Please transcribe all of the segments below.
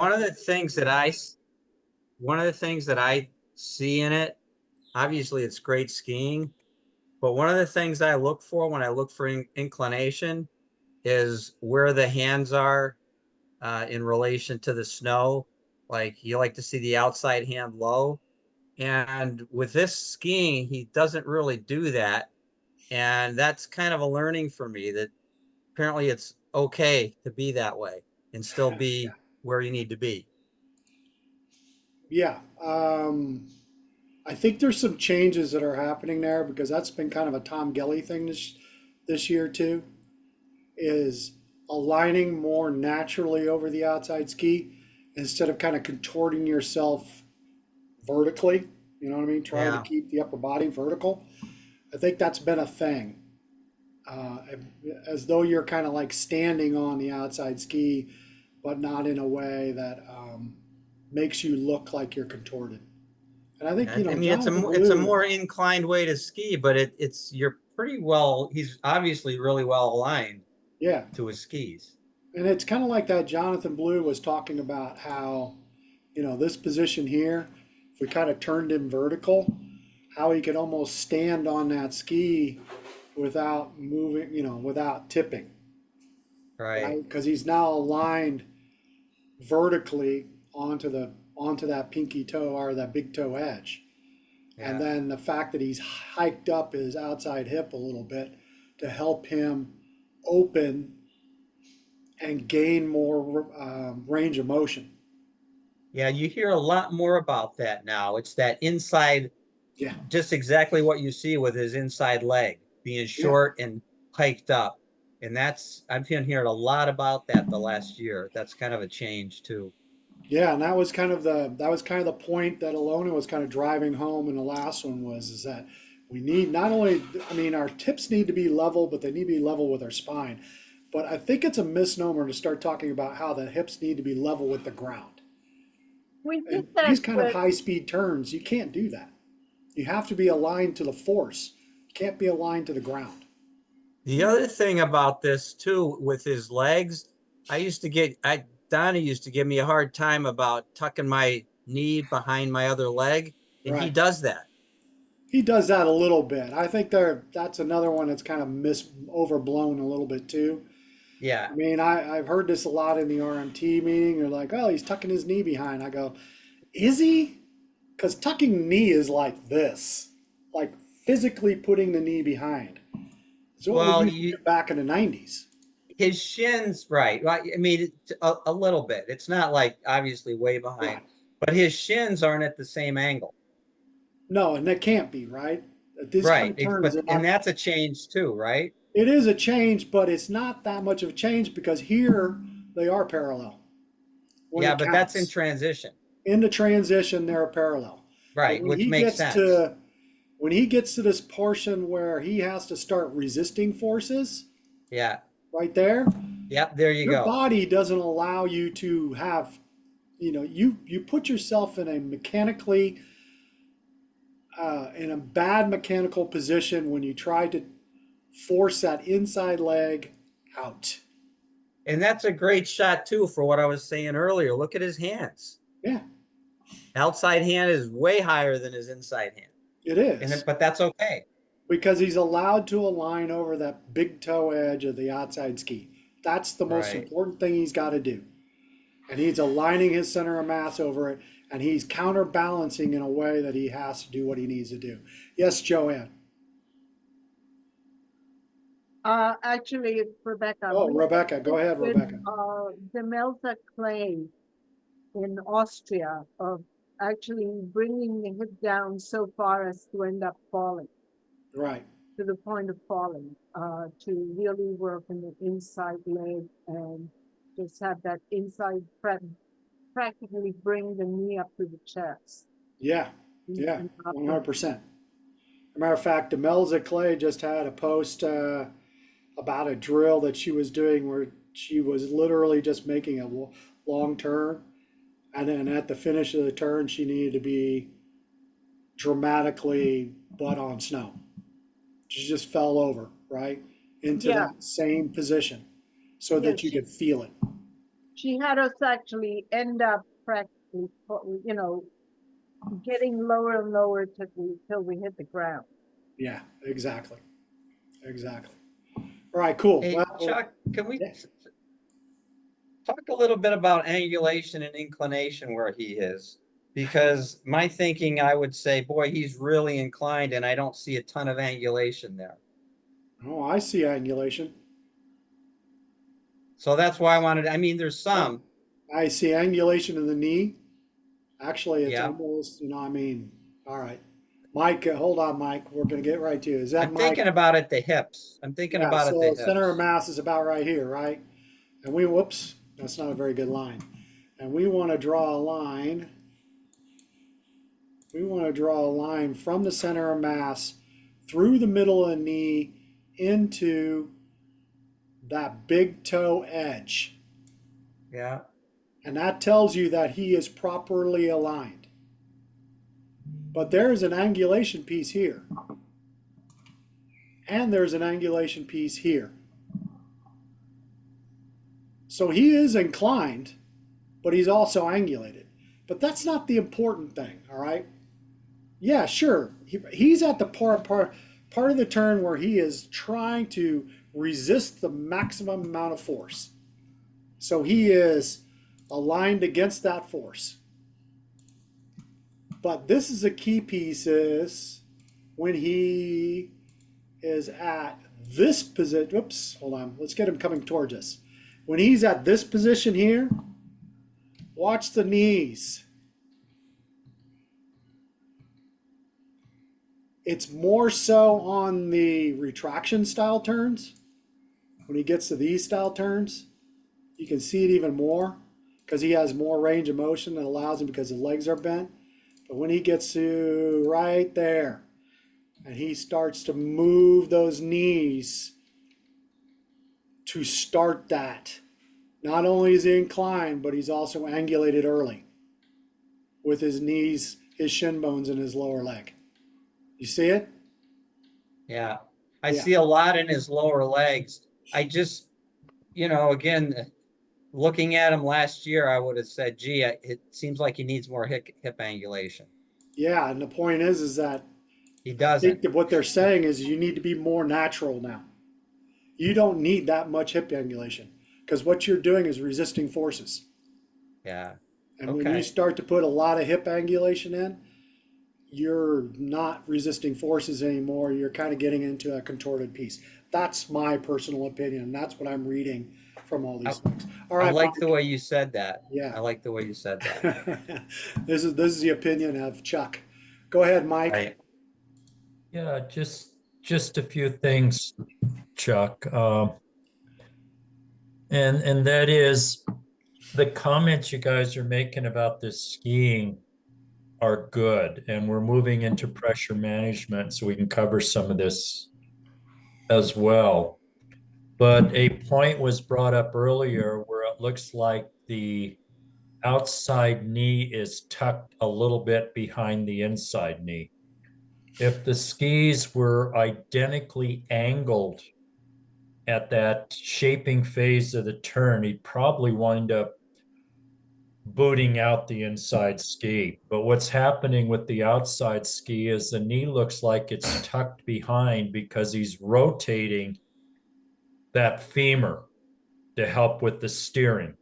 one of the things that one of the things that I see in it, obviously it's great skiing, but one of the things I look for when I look for inclination is where the hands are in relation to the snow. Like you like to see the outside hand low. And with this skiing, he doesn't really do that. And that's kind of a learning for me that apparently it's okay to be that way and still be where you need to be. Yeah. I think there's some changes that are happening there because that's been kind of a Tom Gelly thing this year too, is aligning more naturally over the outside ski instead of kind of contorting yourself vertically. You know what I mean? Trying to Yeah. keep the upper body vertical. I think that's been a thing. Uh, as though you're kind of like standing on the outside ski, but not in a way that makes you look like you're contorted. And I think, I mean, Jonathan it's a Blue, more inclined way to ski, but it's you're pretty well. He's obviously really well aligned yeah. to his skis. And it's kind of like that Jonathan Blue was talking about how, this position here, if we kind of turned him vertical, how he could almost stand on that ski without moving, without tipping, Right. right? Because he's now aligned vertically onto that pinky toe or that big toe edge. And Yeah. then the fact that he's hiked up his outside hip a little bit to help him open and gain more range of motion. Yeah, you hear a lot more about that now. It's that inside, Yeah, just exactly what you see with his inside leg being yeah, short and hiked up. And that's, I've been hearing a lot about that the last year. That's kind of a change too. yeah. And that was kind of the point that Alona was kind of driving home in the last one was is that we need not only, I mean, our tips need to be level, but they need to be level with our spine. But I think it's a misnomer to start talking about how the hips need to be level with the ground. We did And that these kind of with, high speed turns, you can't do that. You have to be aligned to the force. You can't be aligned to the ground. The other thing about this too, with his legs, Donnie used to give me a hard time about tucking my knee behind my other leg, and he Right. does that. He does that a little bit. I think that's another one that's kind of overblown a little bit too. Yeah. I mean, I've heard this a lot in the RMT meeting. They're like, oh, he's tucking his knee behind. I go, is he? Because tucking knee is like this, like physically putting the knee behind. It's what we Well, used to do back in the 90s. his shins, right. I mean, a little bit. It's not like obviously way behind, Right. but his shins aren't at the same angle. No, and that can't be, right? These kind Right. of turns are And not. that's a change too, right? It is a change, but it's not that much of a change because here they are parallel when Yeah, it but that's in counts. transition. In the transition, they're parallel. But Right, which makes sense. when he gets to this portion where he has to start resisting forces, Yeah. right there, Yep, there you your go. body doesn't allow you to have, you put yourself in a mechanically in a bad mechanical position when you try to force that inside leg out. And that's a great shot too for what I was saying earlier. Look at his hands. Yeah, Outside hand is way higher than his inside hand. it is But that's okay. because he's allowed to align over that big toe edge of the outside ski. That's the most Right. important thing he's got to do. And he's aligning his center of mass over it, and he's counterbalancing in a way that he has to do what he needs to do. Yes, Joanne. actually, it's Rebecca. Oh, We did Rebecca, go this ahead, with Rebecca. Demelza Clay in Austria of actually bringing the hip down so far as to end up falling, Right. to the point of falling, to really work in the inside leg and just have that inside practically bring the knee up to the chest. Yeah. And, Yeah. and 100%. As a matter of fact, Demelza Clay just had a post about a drill that she was doing where she was literally just making a long turn. And then at the finish of the turn, she needed to be dramatically butt on snow. She just fell over, right? Into yeah, that same position so yeah, that you could feel it. she had us actually end up practically, you know, getting lower and lower till we hit the ground. Yeah, exactly. Exactly. All right, cool. Hey, Well, Chuck, can we yeah. talk a little bit about angulation and inclination where he is? Because my thinking, I would say, boy, he's really inclined, and I don't see a ton of angulation there. Oh, I see angulation. So that's why I wanted, I mean, there's Yeah. some, I see angulation in the knee. Actually, it's yeah. almost, I mean, all right. Mike, hold on, Mike. We're going to get right to you. Is that I'm Mike? thinking about it, the hips. I'm thinking Yeah, about it, the so center of hips. mass is about right here, right? And whoops, that's not a very good line. And we want to draw a line. We want to draw a line from the center of mass through the middle of the knee into that big toe edge. Yeah. And that tells you that he is properly aligned. But there's an angulation piece here. And there's an angulation piece here. So he is inclined, but he's also angulated. But that's not the important thing, all right? Yeah, sure. He's at the part of the turn where he is trying to resist the maximum amount of force. So he is aligned against that force. But this is a key piece is when he is at this position. Oops, hold on. Let's get him coming towards us. When he's at this position here, watch the knees. It's more so on the retraction style turns. When he gets to these style turns, you can see it even more because he has more range of motion that allows him because his legs are bent. But when he gets to right there and he starts to move those knees to start that, not only is he inclined, but he's also angulated early with his knees, his shin bones, and his lower leg. You see it? Yeah. I Yeah. see a lot in his lower legs. I just, again, looking at him last year, I would have said, gee, it seems like he needs more hip angulation. Yeah. And the point is that He I think doesn't. that what they're saying is you need to be more natural now. You don't need that much hip angulation because what you're doing is resisting forces. Yeah. And when you Okay. start to put a lot of hip angulation in, you're not resisting forces anymore. You're kind of getting into a contorted piece. That's my personal opinion. That's what I'm reading from all I, these things. All I right, like the Mike. way you said that. Yeah. I like the way you said that. This is the opinion of Chuck. Go ahead, Mike. Right. Yeah, just a few things, Chuck. And that is the comments you guys are making about this skiing are good, and we're moving into pressure management, so we can cover some of this as well. But a point was brought up earlier where it looks like the outside knee is tucked a little bit behind the inside knee. If the skis were identically angled at that shaping phase of the turn, he'd probably wind up booting out the inside ski. But what's happening with the outside ski is the knee looks like it's tucked behind because he's rotating that femur to help with the steering.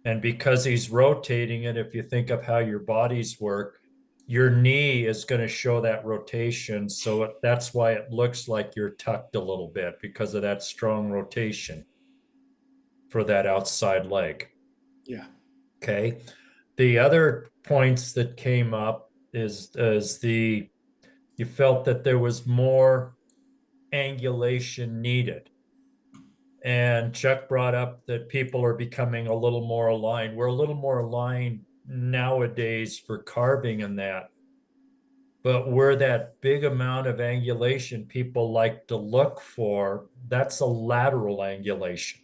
And because he's rotating it, if you think of how your bodies work, your knee is going to show that rotation. So that's why it looks like you're tucked a little bit because of that strong rotation for that outside leg. Yeah. Okay. The other points that came up is you felt that there was more angulation needed. And Chuck brought up that people are becoming a little more aligned. We're a little more aligned nowadays for carving and that. But where that big amount of angulation people like to look for, that's a lateral angulation.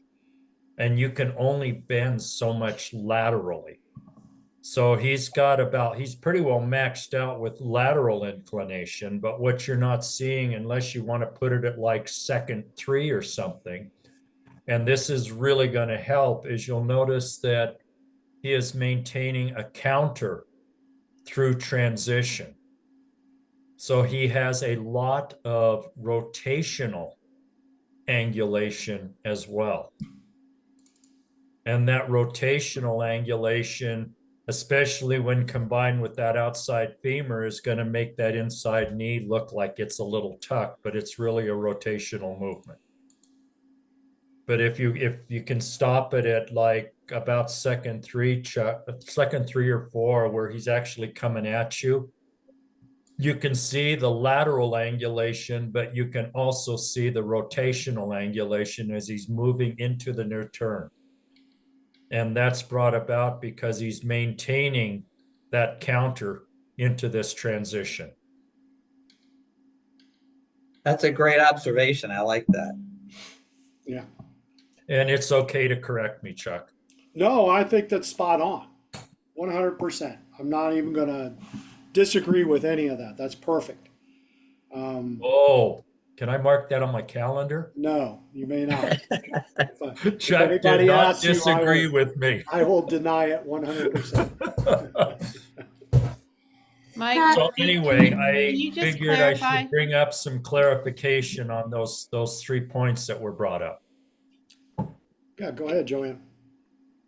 And you can only bend so much laterally. So he's pretty well maxed out with lateral inclination. But what you're not seeing, unless you want to put it at like second three or something, and this is really going to help, is you'll notice that he is maintaining a counter through transition. So he has a lot of rotational angulation as well. And that rotational angulation, especially when combined with that outside femur, is going to make that inside knee look like it's a little tucked, but it's really a rotational movement. But if you can stop it at like about second three or four, where he's actually coming at you, you can see the lateral angulation, but you can also see the rotational angulation as he's moving into the near turn. And that's brought about because he's maintaining that counter into this transition. That's a great observation. I like that. Yeah. And it's okay to correct me, Chuck. No, I think that's spot on. 100%. I'm not even going to disagree with any of that. That's perfect. Oh, can I mark that on my calendar? No, you may not. If Chuck did anybody not asks you, disagree with me. I will deny it 100%. Mike, So anyway, can I you just figured I clarify? should bring up some clarification on those 3 points that were brought up. Yeah, go ahead, Joanne.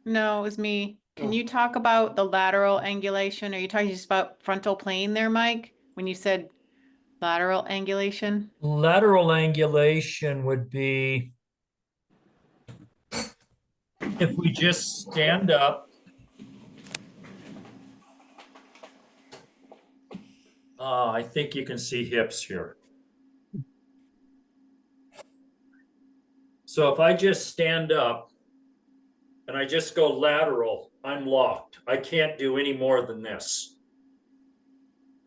No, it was me. Can Oh. you talk about the lateral angulation? Are you talking just about frontal plane there, Mike? When you said lateral angulation? Lateral angulation would be if we just stand up. I think you can see hips here. So if I just stand up and I just go lateral, I'm locked. I can't do any more than this.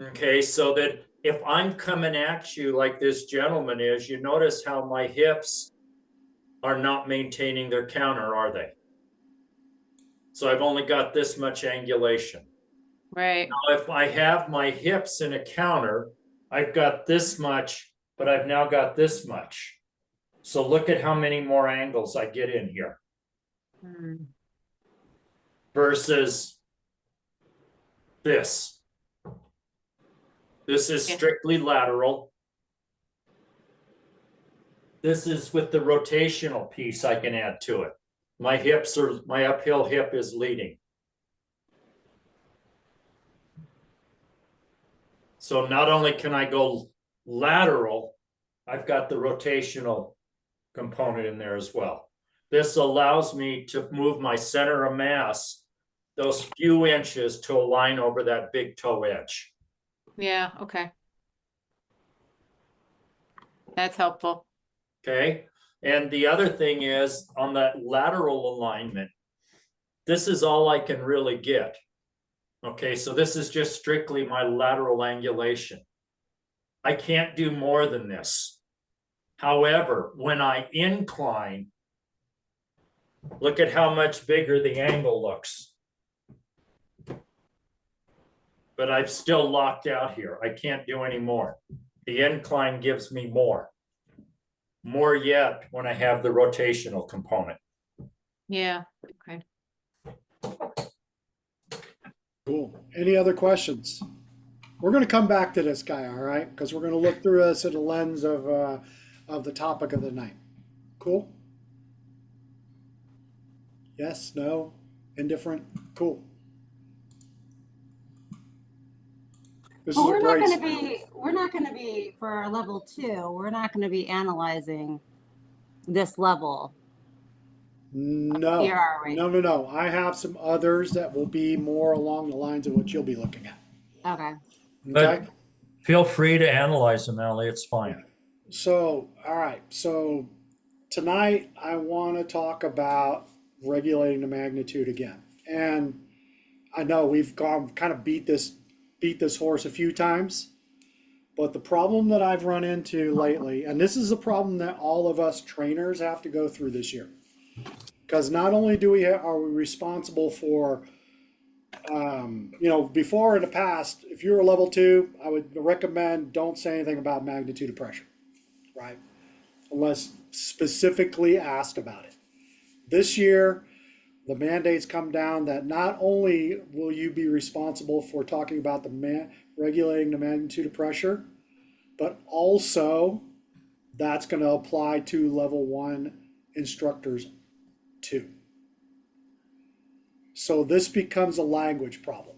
Okay, so that if I'm coming at you like this gentleman is, you notice how my hips are not maintaining their counter, are they? So I've only got this much angulation. Right. Now, if I have my hips in a counter, I've got this much, but I've now got this much. So look at how many more angles I get in here Hmm. versus this. This is Yeah. strictly lateral. This is with the rotational piece I can add to it. My uphill hip is leading. So not only can I go lateral, I've got the rotational component in there as well. This allows me to move my center of mass those few inches to align over that big toe edge. Yeah, okay. That's helpful. Okay. And the other thing is on that lateral alignment, this is all I can really get. Okay, so this is just strictly my lateral angulation. I can't do more than this. However, when I incline, look at how much bigger the angle looks. But I've still locked out here. I can't do any more. The incline gives me more. More yet when I have the rotational component. Yeah, okay. Cool. Any other questions? We're going to come back to this guy, all right? Because we're going to look through this at a lens of the topic of the night. Cool? Yes? No? Indifferent? Cool. This But is a we're not great. going to be for our level 2. We're not going to be analyzing this level. No. Here are we. No. I have some others that will be more along the lines of what you'll be looking at. Okay. Okay. But feel free to analyze them, Allie. It's fine. So, all right. So tonight I want to talk about regulating the magnitude again. And I know we've kind of beat this horse a few times, but the problem that I've run into lately, and this is a problem that all of us trainers have to go through this year, because not only are we responsible for, before in the past, if you're a level 2, I would recommend don't say anything about magnitude of pressure, right? Unless specifically asked about it. This year, the mandates come down that not only will you be responsible for talking about regulating the magnitude of pressure, but also that's going to apply to level 1 instructors too. So this becomes a language problem.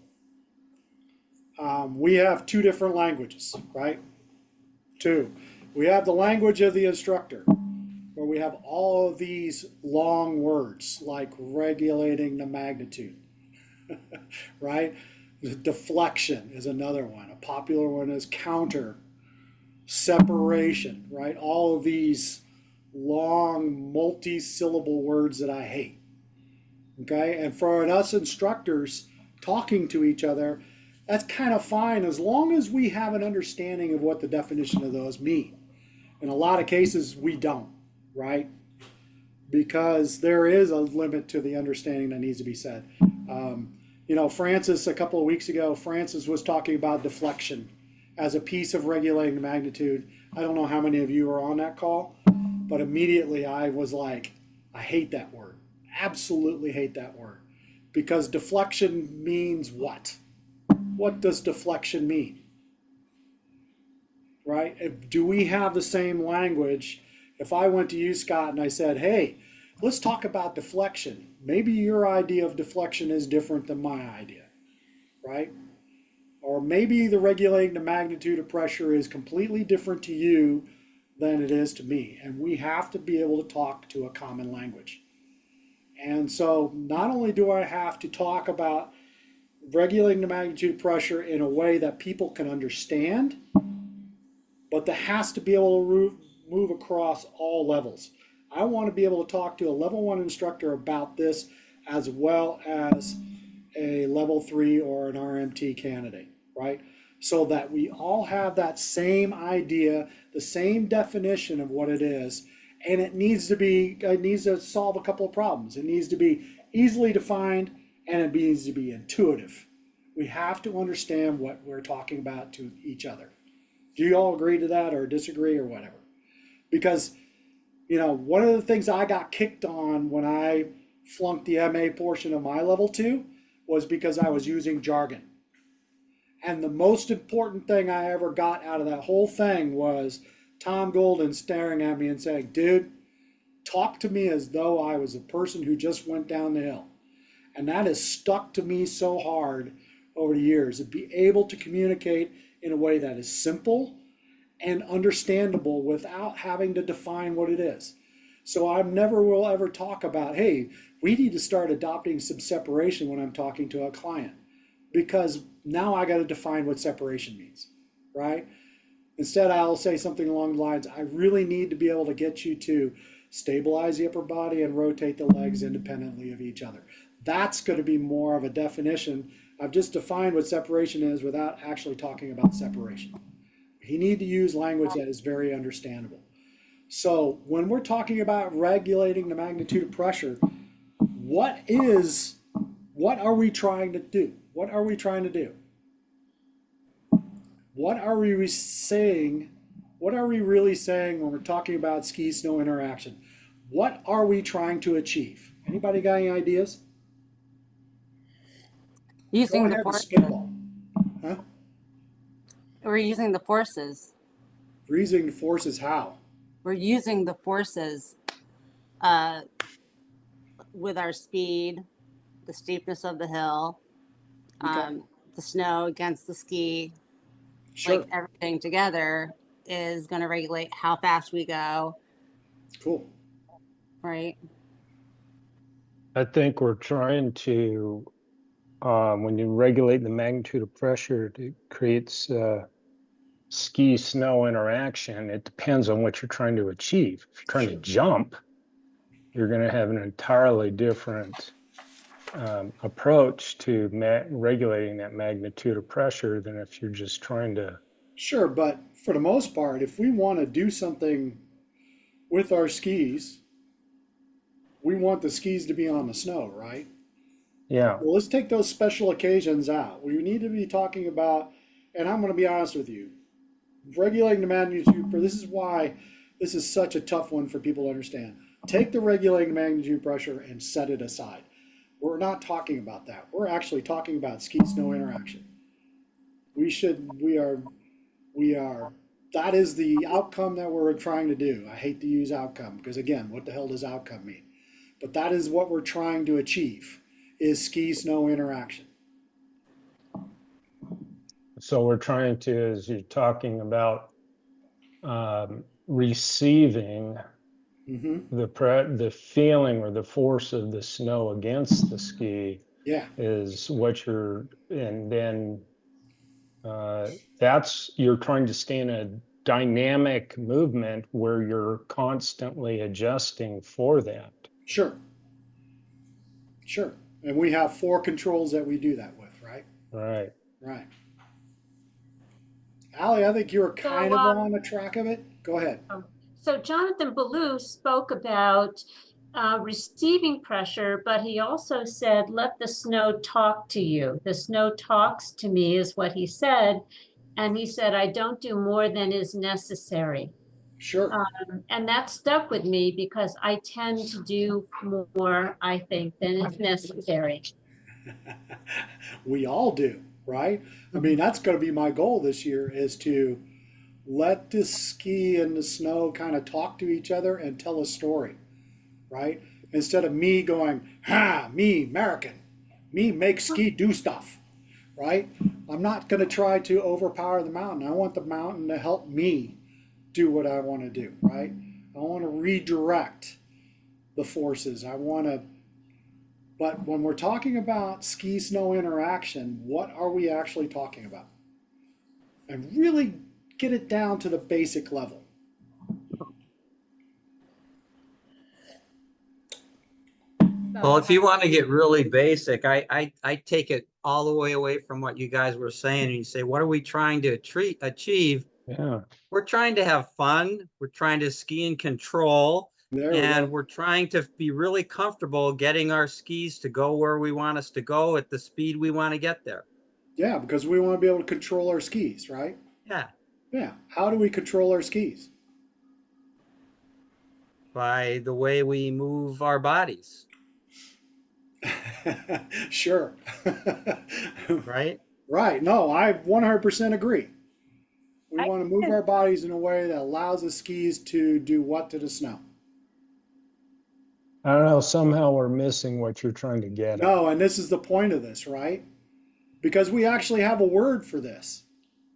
We have 2 different languages, right? 2. We have the language of the instructor, where we have all of these long words like regulating the magnitude, right? Deflection is another one. A popular one is counter, separation, right? All of these long multi-syllable words that I hate. Okay, and for us instructors talking to each other, that's kind of fine as long as we have an understanding of what the definition of those mean. In a lot of cases, we don't, right? Because there is a limit to the understanding that needs to be said. Francis, a couple of weeks ago, Francis was talking about deflection as a piece of regulating the magnitude. I don't know how many of you were on that call, but immediately I was like, I hate that word. Absolutely hate that word. Because deflection means what? What does deflection mean? Right? Do we have the same language? If I went to you, Scott, and I said, hey, let's talk about deflection. Maybe your idea of deflection is different than my idea, right? Or maybe the regulating the magnitude of pressure is completely different to you than it is to me. And we have to be able to talk to a common language. And so not only do I have to talk about regulating the magnitude of pressure in a way that people can understand, but that has to be able to move across all levels. I want to be able to talk to a level 1 instructor about this as well as a level 3 or an RMT candidate, right? So that we all have that same idea, the same definition of what it is. And it needs to solve a couple of problems. It needs to be easily defined and it needs to be intuitive. We have to understand what we're talking about to each other. Do you all agree to that or disagree or whatever? Because, one of the things I got kicked on when I flunked the MA portion of my level 2 was because I was using jargon. And the most important thing I ever got out of that whole thing was Tom Golden staring at me and saying, dude, talk to me as though I was a person who just went down the hill. And that has stuck to me so hard over the years, to be able to communicate in a way that is simple and understandable without having to define what it is. So I never will ever talk about, hey, we need to start adopting some separation when I'm talking to a client, because now I got to define what separation means, right? Instead, I'll say something along the lines, I really need to be able to get you to stabilize the upper body and rotate the legs independently of each other. That's going to be more of a definition. I've just defined what separation is without actually talking about separation. You need to use language that is very understandable. So when we're talking about regulating the magnitude of pressure, what are we trying to do? What are we trying to do? What are we saying? What are we really saying when we're talking about ski-snow interaction? What are we trying to achieve? Anybody got any ideas? Using the Go ahead and forces. spitball. Huh? We're using the forces. Using the forces how? We're using the forces with our speed, the steepness of the hill, Okay. the snow against the ski, Sure. like everything together is going to regulate how fast we go, Cool. right? I think we're trying to, when you regulate the magnitude of pressure, it creates ski snow interaction. It depends on what you're trying to achieve. If you're trying to jump, you're going to have an entirely different approach to regulating that magnitude of pressure than if you're just trying to. Sure, but for the most part, if we want to do something with our skis, we want the skis to be on the snow, right? Yeah. Well, let's take those special occasions out. We need to be talking about, and I'm going to be honest with you, regulating the magnitude. This is why this is such a tough one for people to understand. take the regulating magnitude pressure and set it aside. We're not talking about that. We're actually talking about ski snow interaction. We are, that is the outcome that we're trying to do. I hate to use outcome because again, what the hell does outcome mean? But that is what we're trying to achieve is ski snow interaction. So we're trying to, as you're talking about, receiving Mm-hmm. the feeling or the force of the snow against the ski Yeah, is what you're, and then that's, you're trying to stay in a dynamic movement where you're constantly adjusting for that. sure. Sure. And we have 4 controls that we do that with, right? Right. Right. Allie, I think you were kind So, of on the track of it. Go ahead. So Jonathan Ballou spoke about receiving pressure, but he also said, let the snow talk to you. The snow talks to me is what he said. And he said, I don't do more than is necessary. Sure. And that stuck with me because I tend to do more, I think, than is necessary. We all do, right? I mean, that's going to be my goal this year is to let the ski and the snow kind of talk to each other and tell a story, right? Instead of me going, ha, me, American, me make ski do stuff, right? I'm not going to try to overpower the mountain. I want the mountain to help me do what I want to do, right? I want to redirect the forces. I want to, but when we're talking about ski snow interaction, what are we actually talking about? And really get it down to the basic level. Well, if you want to get really basic, I take it all the way away from what you guys were saying, and you say, what are we trying to achieve? Yeah. We're trying to have fun. We're trying to ski in control. There we And go. we're trying to be really comfortable getting our skis to go where we want us to go at the speed we want to get there. Yeah, because we want to be able to control our skis, right? Yeah, Yeah. How do we control our skis? by the way we move our bodies, Sure. right? Right. No, I 100% agree. We I want to move can- our bodies in a way that allows the skis to do what to the snow? I don't know, somehow we're missing what you're trying to get at. No, and this is the point of this, right? Because we actually have a word for this.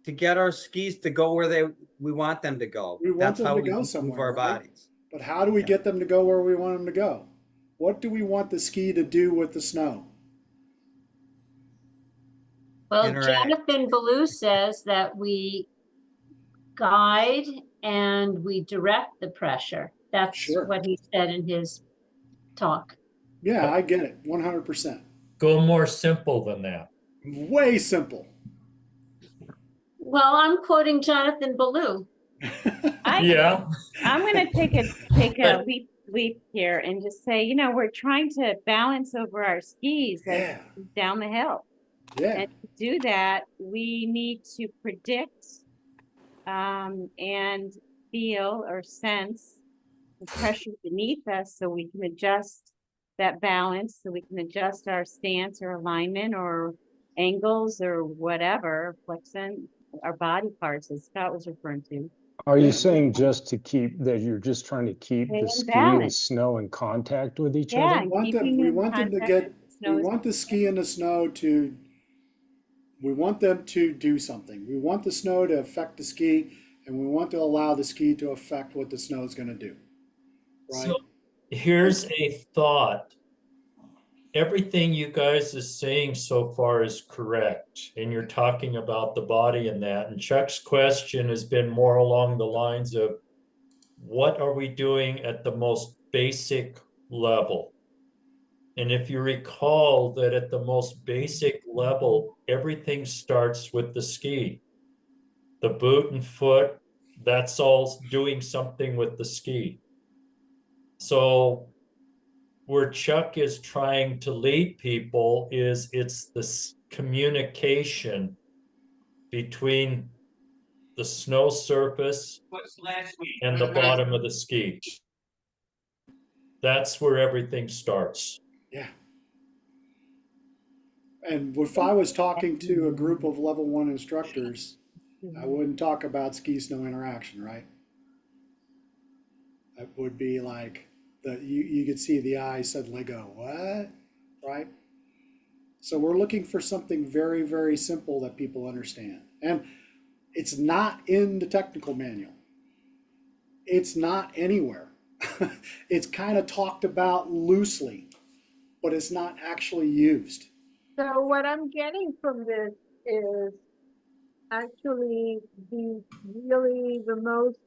To get our skis to go where we want them to go. We want That's them how to we go move somewhere, our right? bodies. But how do we get them to go where we want them to go? What do we want the ski to do with the snow? Well, Interact. Jonathan Ballou says that we guide and we direct the pressure. That's Sure. what he said in his talk. Yeah, I get it. 100%. Go more simple than that. Way simple. Well, I'm quoting Jonathan Ballou. Yeah. I'm going to take a But- leap here and just say, you know, we're trying to balance over our skis as Yeah. down the hill. Yeah. And to do that, we need to predict and feel or sense the pressure beneath us so we can adjust that balance, so we can adjust our stance or alignment or angles or whatever, flexing our body parts, as Scott was referring to. Are you Yeah. saying just to keep that you're just trying to keep Stay the in ski and balance. snow in contact with each Yeah, other? and Want them- keeping we in want them to contact get- with the snow We is- want the ski and the snow to, we want them to do something. We want the snow to affect the ski, and we want to allow the ski to affect what the snow is going to do. Right? So here's a thought. Everything you guys are saying so far is correct, and you're talking about the body and that. And Chuck's question has been more along the lines of, what are we doing at the most basic level? And if you recall that at the most basic level, everything starts with the ski. The boot and foot, that's all doing something with the ski. So where Chuck is trying to lead people is it's this communication between the snow surface and the bottom of the ski. That's where everything starts. Yeah. And if I was talking to a group of level 1 instructors, I wouldn't talk about ski snow interaction, right? It would be like you could see the eyes suddenly go, what? Right? So we're looking for something very, very simple that people understand. And it's not in the technical manual. It's not anywhere. It's kind of talked about loosely, but it's not actually used. So what I'm getting from this is actually the most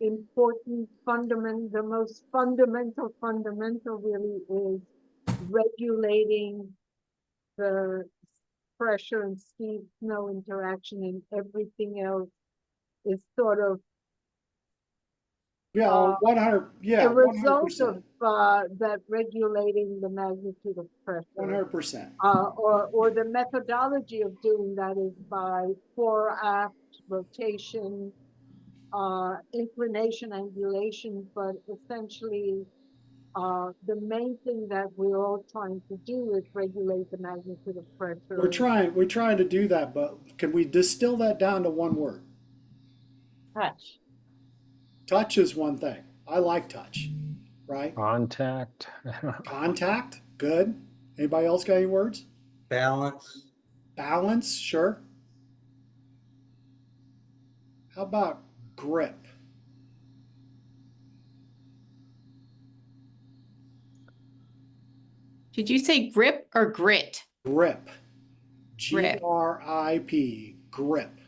important the most fundamental really is regulating the pressure and ski snow interaction, and everything else is sort of Yeah, 100. Yeah, a result 100%. of that regulating the magnitude of pressure. 100%. Or the methodology of doing that is by fore aft rotation, inclination, angulation, but essentially the main thing that we're all trying to do is regulate the magnitude of pressure. We're trying to do that, but can we distill that down to one word? Touch. Touch is one thing. I like touch, right? Contact. Contact, good. Anybody else got any words? Balance. Balance, sure. How about grip? Did you say grip or grit? Grip. Grip. Grip. Grip.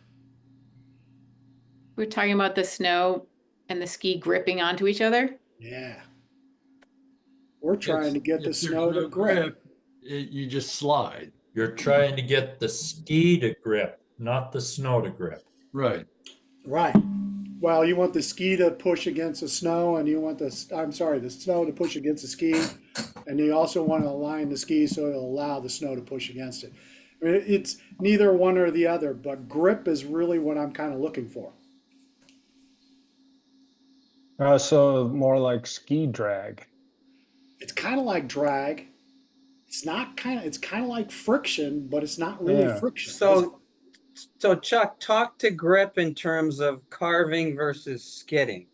We're talking about the snow and the ski gripping onto each other? Yeah. We're trying to get the snow to grip. You just slide. You're trying to get the ski to grip, not the snow to grip. Right. Right. Well, you want the ski to push against the snow, and you want the snow to push against the ski, and you also want to align the ski so it'll allow the snow to push against it. I mean, it's neither one or the other, but grip is really what I'm kind of looking for. So more like ski drag. It's kind of like drag. It's kind of like friction, but it's not really Yeah. friction. So Chuck, talk to grip in terms of carving versus skidding.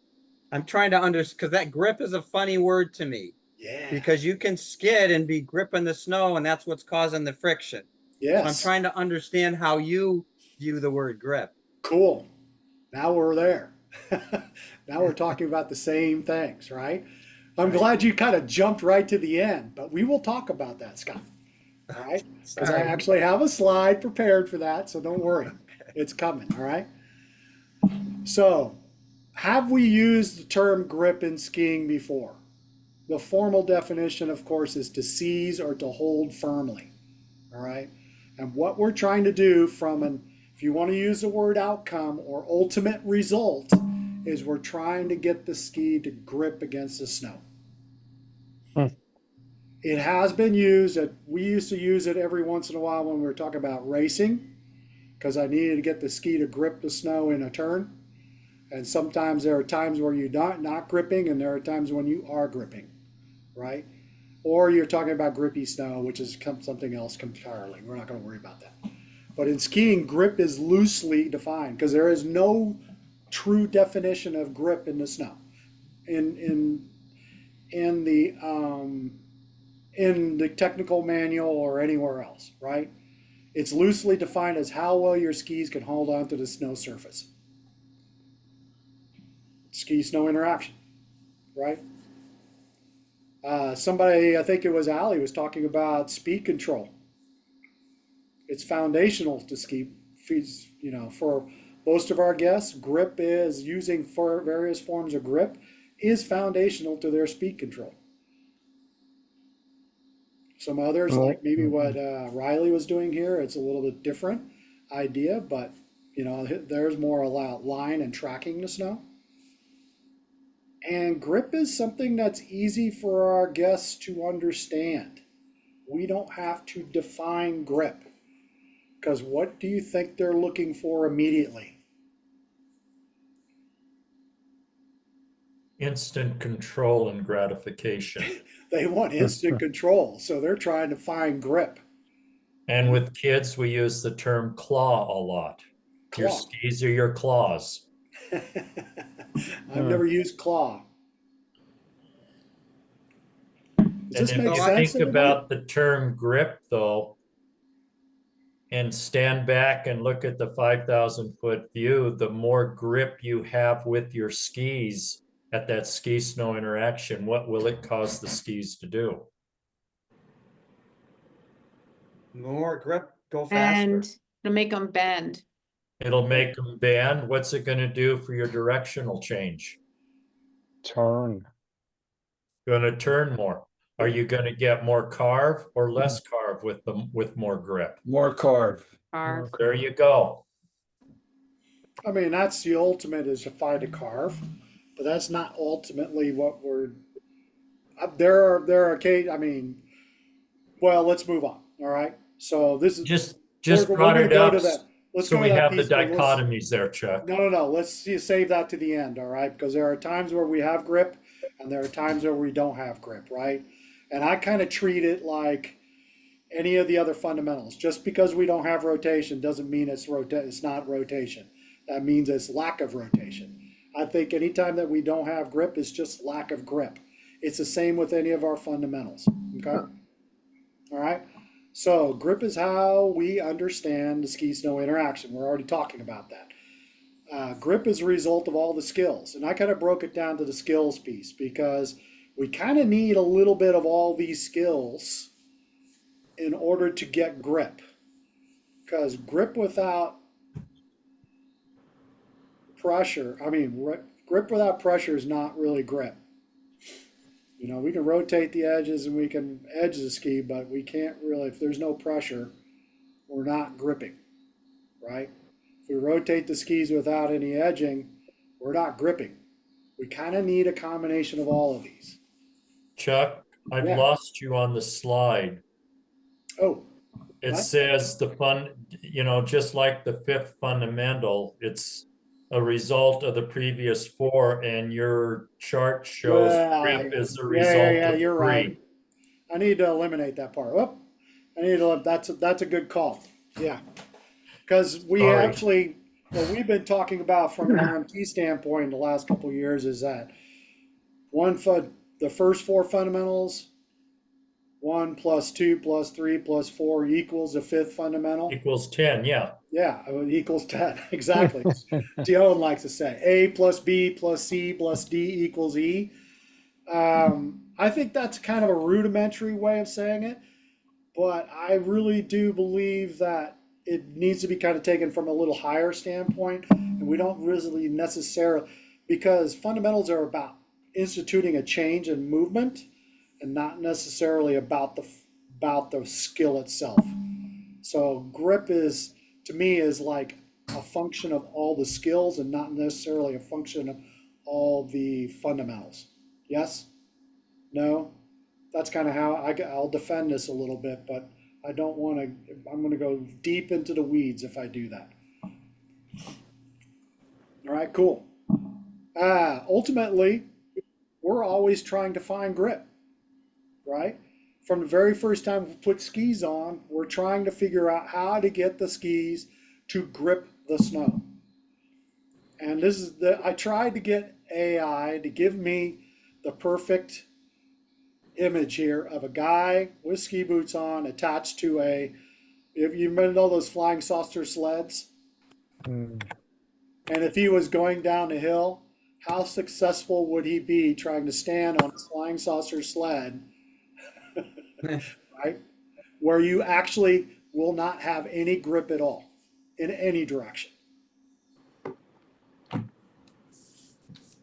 I'm trying to understand, because that grip is a funny word to me. Yeah. Because you can skid and be gripping the snow, and that's what's causing the friction. Yes. So I'm trying to understand how you view the word grip. Cool. Now we're there. Now we're talking about the same things, right? I'm glad you kind of jumped right to the end, but we will talk about that, Scott. All right? Because I actually have a slide prepared for that, so don't worry. It's coming, all right? So, have we used the term grip in skiing before? The formal definition, of course, is to seize or to hold firmly, all right? And what we're trying to do if you want to use the word outcome or ultimate result, is we're trying to get the ski to grip against the snow. It has been used. We used to use it every once in a while when we were talking about racing, because I needed to get the ski to grip the snow in a turn. And sometimes there are times where you're not gripping, and there are times when you are gripping, right? Or you're talking about grippy snow, which is something else entirely. We're not going to worry about that. But in skiing, grip is loosely defined because there is no true definition of grip in the snow. In the technical manual or anywhere else, right? It's loosely defined as how well your skis can hold onto the snow surface. Ski-snow interaction, right? Somebody, I think it was Ali, was talking about speed control. It's foundational to ski, for most of our guests, grip is using for various forms of grip is foundational to their speed control. Some others, like maybe what Riley was doing here, it's a little bit different idea, but there's more about line and tracking the snow. And grip is something that's easy for our guests to understand. We don't have to define grip, because what do you think they're looking for immediately? Instant control and gratification. They want instant control, so they're trying to find grip. And with kids, we use the term claw a lot. Your Claw. skis are your claws. I've never used claw. Does And this if make you sense? think everybody? about the term grip, though, and stand back and look at the 5,000-foot view, the more grip you have with your skis at that ski snow interaction, what will it cause the skis to do? More grip, go faster. And to make them bend. It'll make them bend. What's it going to do for your directional change? Turn. Going to turn more. Are you going to get more carve or less carve with more grip? More carve. Carve. There you go. I mean, that's the ultimate, is to find a carve, but that's not ultimately what we're. There are cases. I mean, well, let's move on. All right. So this is Just we're brought gonna it go up to that. Let's so go we to that have the piece, but let's- dichotomies there, Chuck. No. Let's save that to the end. All right, because there are times where we have grip, and there are times where we don't have grip. Right. And I kind of treat it like any of the other fundamentals. Just because we don't have rotation doesn't mean it's not rotation. That means it's lack of rotation. I think anytime that we don't have grip, it's just lack of grip. It's the same with any of our fundamentals. Okay. All right. So grip is how we understand the ski snow interaction. We're already talking about that. Grip is a result of all the skills. And I kind of broke it down to the skills piece because we kind of need a little bit of all these skills in order to get grip. Because grip without pressure, grip without pressure is not really grip. You know, we can rotate the edges and we can edge the ski, but we can't really, if there's no pressure, we're not gripping, right? If we rotate the skis without any edging, we're not gripping. We kind of need a combination of all of these. Chuck, I've Yeah. lost you on the slide. Oh, It what? says just like the fifth fundamental, it's a result of the previous four, and your chart shows grip is a result of You're three. right. I need to eliminate that part. Oh, that's a good call. Yeah. Because we Sorry. actually, what we've been talking about from an RMT standpoint in the last couple of years is that the first four fundamentals, 1 + 2 + 3 + 4 equals the fifth fundamental. Equals 10, yeah. Yeah, it equals 10. Exactly. Dion likes to say A + B + C + D = E. I think that's kind of a rudimentary way of saying it, but I really do believe that it needs to be kind of taken from a little higher standpoint, and we don't really necessarily, because fundamentals are about instituting a change in movement and not necessarily about the skill itself. So grip is, to me, is like a function of all the skills and not necessarily a function of all the fundamentals. Yes? No? That's kind of how I'll defend this a little bit, but I don't want to, I'm going to go deep into the weeds if I do that. All right, cool. Ultimately, we're always trying to find grip, right? From the very first time we put skis on, we're trying to figure out how to get the skis to grip the snow. And I tried to get AI to give me the perfect image here of a guy with ski boots on attached to if you know those flying saucer sleds, and if he was going down a hill, how successful would he be trying to stand on a flying saucer sled, right? Where you actually will not have any grip at all in any direction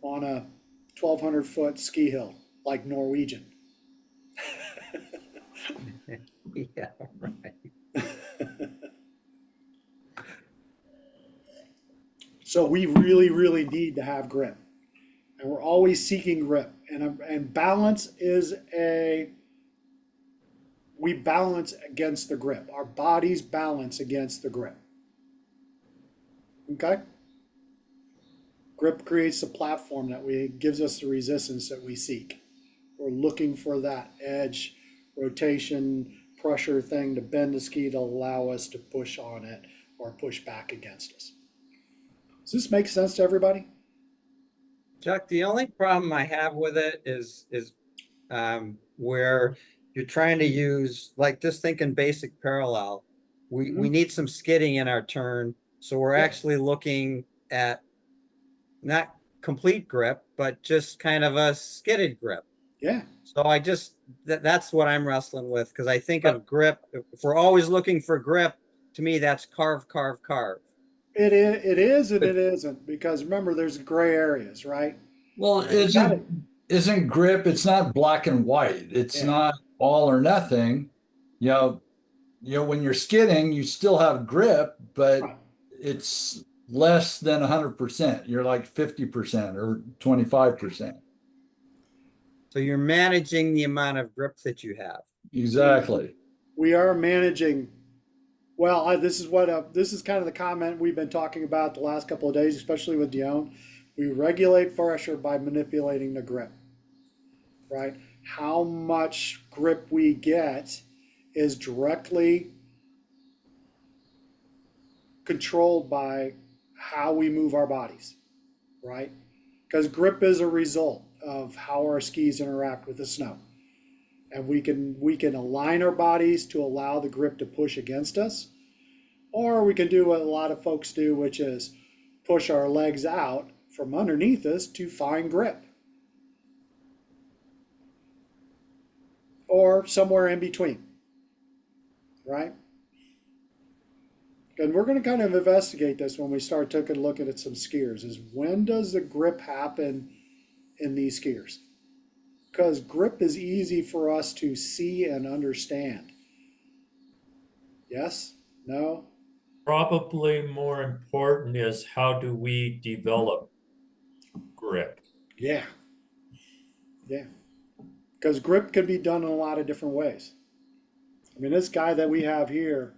on a 1,200-foot ski hill like Norwegian. Yeah, right. So we really, really need to have grip, and we're always seeking grip. And balance is we balance against the grip. Our bodies balance against the grip. Okay? Grip creates the platform that gives us the resistance that we seek. We're looking for that edge, rotation, pressure thing to bend the ski to allow us to push on it or push back against us. Does this make sense to everybody? Chuck, the only problem I have with it is where you're trying to use, like, just thinking basic parallel. We need some skidding in our turn, so we're Yeah. actually looking at not complete grip, but just kind of a skidded grip. Yeah. So I just that's what I'm wrestling with, because I think of grip. If we're always looking for grip, to me that's carve, carve, carve. It is and it isn't, because remember, there's gray areas, right? Well, isn't grip, it's not black and white. It's Yeah. not all or nothing. When you're skidding, you still have grip, but Right. it's less than 100%. You're like 50% or 25%. So you're managing the amount of grip that you have. Exactly. We are managing. Well, this is kind of the comment we've been talking about the last couple of days, especially with Dion. We regulate pressure by manipulating the grip, right? How much grip we get is directly controlled by how we move our bodies, right? Because grip is a result of how our skis interact with the snow. And we can align our bodies to allow the grip to push against us, or we can do what a lot of folks do, which is push our legs out from underneath us to find grip, or somewhere in between, right? And we're going to kind of investigate this when we start taking a look at some skiers, is when does the grip happen in these skiers? Because grip is easy for us to see and understand. Yes? No? Probably more important is how do we develop grip? Yeah. Yeah. Because grip can be done in a lot of different ways. I mean, this guy that we have here,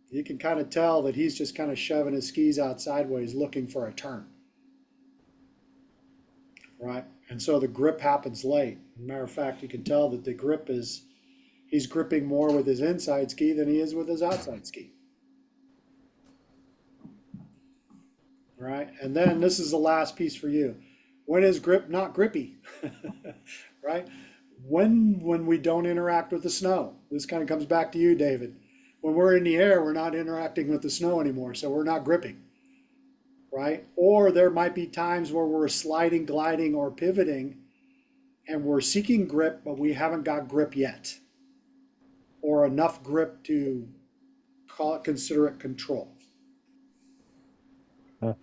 you can kind of tell that he's just kind of shoving his skis out sideways looking for a turn. Right? And so the grip happens late. Matter of fact, you can tell that he's gripping more with his inside ski than he is with his outside ski. Right? And then this is the last piece for you. When is grip not grippy? Right? When we don't interact with the snow. This kind of comes back to you, David. When we're in the air, we're not interacting with the snow anymore, so we're not gripping. Right? Or there might be times where we're sliding, gliding, or pivoting, and we're seeking grip, but we haven't got grip yet, or enough grip to consider it control. Huh.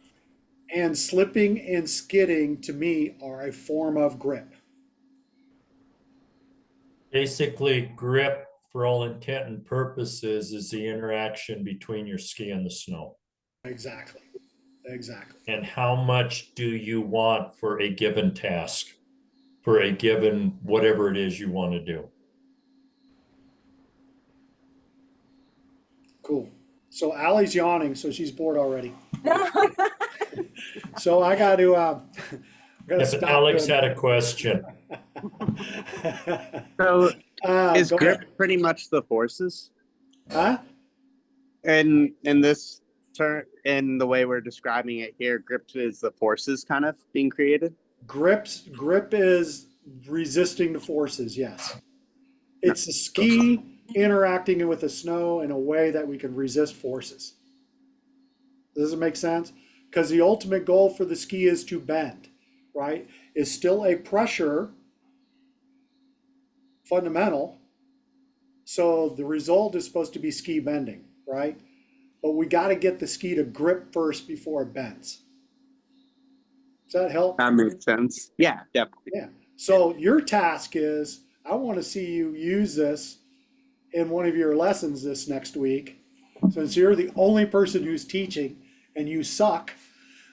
And slipping and skidding, to me, are a form of grip. Basically, grip, for all intent and purposes, is the interaction between your ski and the snow. Exactly. Exactly. And how much do you want for a given task, for a given whatever it is you want to do? Cool. So Allie's yawning, so she's bored already. So I got to If Alex had a question. So is go grip ahead. pretty much the forces? Huh? And in this turn, in the way we're describing it here, grip is the forces kind of being created? Grip is resisting the forces, yes. It's the ski interacting with the snow in a way that we can resist forces. Does it make sense? Because the ultimate goal for the ski is to bend, right? It's still a pressure fundamental. So the result is supposed to be ski bending, right? But we got to get the ski to grip first before it bends. Does that help? That makes sense. Yeah, definitely. Yeah. So your task is, I want to see you use this in one of your lessons this next week, since you're the only person who's teaching and you suck.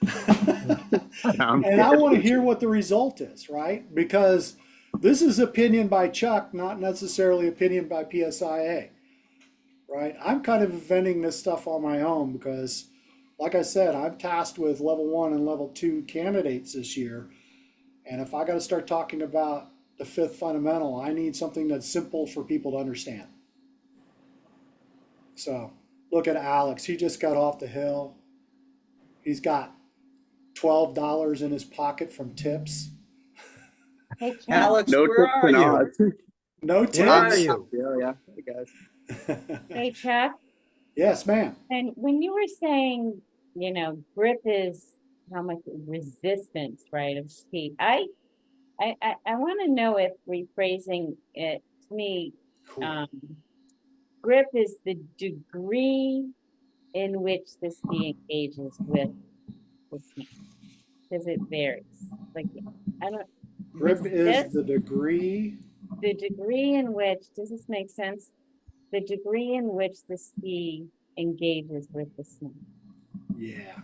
And I want to hear what the result is, right? Because this is opinion by Chuck, not necessarily opinion by PSIA, right? I'm kind of inventing this stuff on my own because, like I said, I'm tasked with level 1 and level 2 candidates this year. And if I got to start talking about the fifth fundamental, I need something that's simple for people to understand. So look at Alex. He just got off the hill. He's got $12 in his pocket from tips. Hey, Chuck. Alex, No where tips are and you? odds. No Where are tips. you? Yeah, I guess. Hey, Chuck. Yes, ma'am. And when you were saying, grip is how much resistance, right, of speed. I want to know if rephrasing it to me, Cool. grip is the degree in which the ski engages with the ski, because it varies. Like, I don't Grip is resist the degree. the degree in which, does this make sense? The degree in which the ski engages with the snow. Yeah.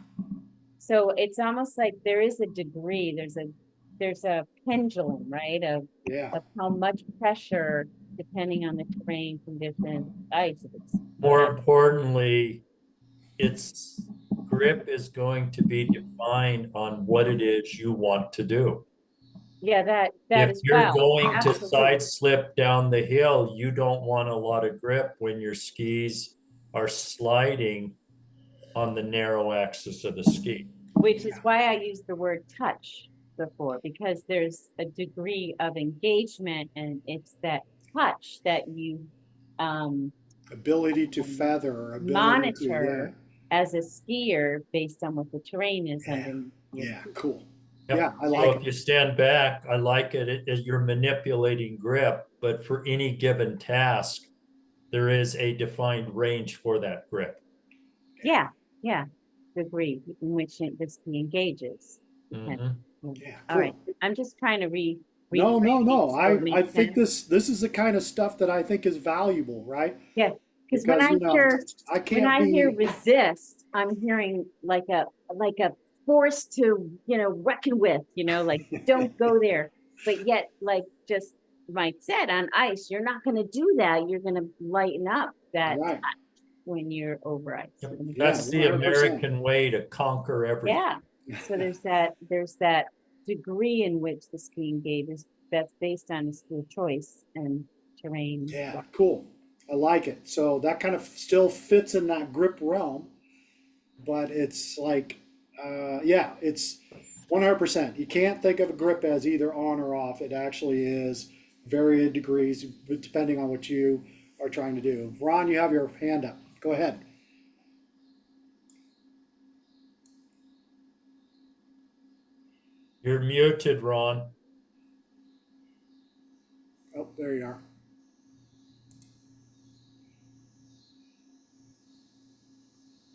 So it's almost like there is a degree, there's a pendulum, right? Of Yeah. how much pressure, depending on the terrain condition, ice. More importantly, its grip is going to be defined on what it is you want to do. Yeah, that If as you're well. going to Absolutely. side slip down the hill, you don't want a lot of grip when your skis are sliding on the narrow axis of the ski. Which is why I used the word touch before, because there's a degree of engagement, and it's that touch that you Ability to feather, or ability to, monitor as a skier based on what the terrain is underneath you. yeah, cool. Yep. Yeah, I So like if you stand back, I like it as you're manipulating grip, but for any given task, there is a defined range for that grip. Yeah, degree in which the ski engages. Okay. Mhm. Yeah, All cool. right. I'm just trying to No. rephrase so it I makes think sense. this is the kind of stuff that I think is valuable, right? Yeah, because when I I can't hear be. resist, I'm hearing like a force to reckon with, like don't go there. But yet, like just Mike said, on ice, you're not going to do that. You're going to lighten up that Right. touch when you're over ice. Yep. Yeah, That's the 100%. American way to conquer everything. Yeah. So there's that degree in which the ski engages that's based on skill choice and terrain. Yeah, cool. I like it. So that kind of still fits in that grip realm, but it's like, yeah, it's 100%. You can't think of a grip as either on or off. It actually is varying degrees depending on what you are trying to do. Ron, you have your hand up. Go ahead. You're muted, Ron. Oh, there you are.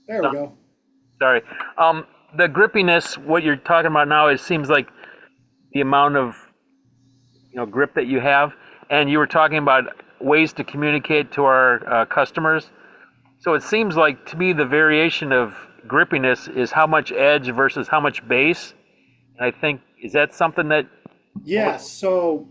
There we go. Sorry. The grippiness, what you're talking about now, it seems like the amount of grip that you have, and you were talking about ways to communicate to our customers. So it seems like to me the variation of grippiness is how much edge versus how much base. And I think, is that something that? Yes. So,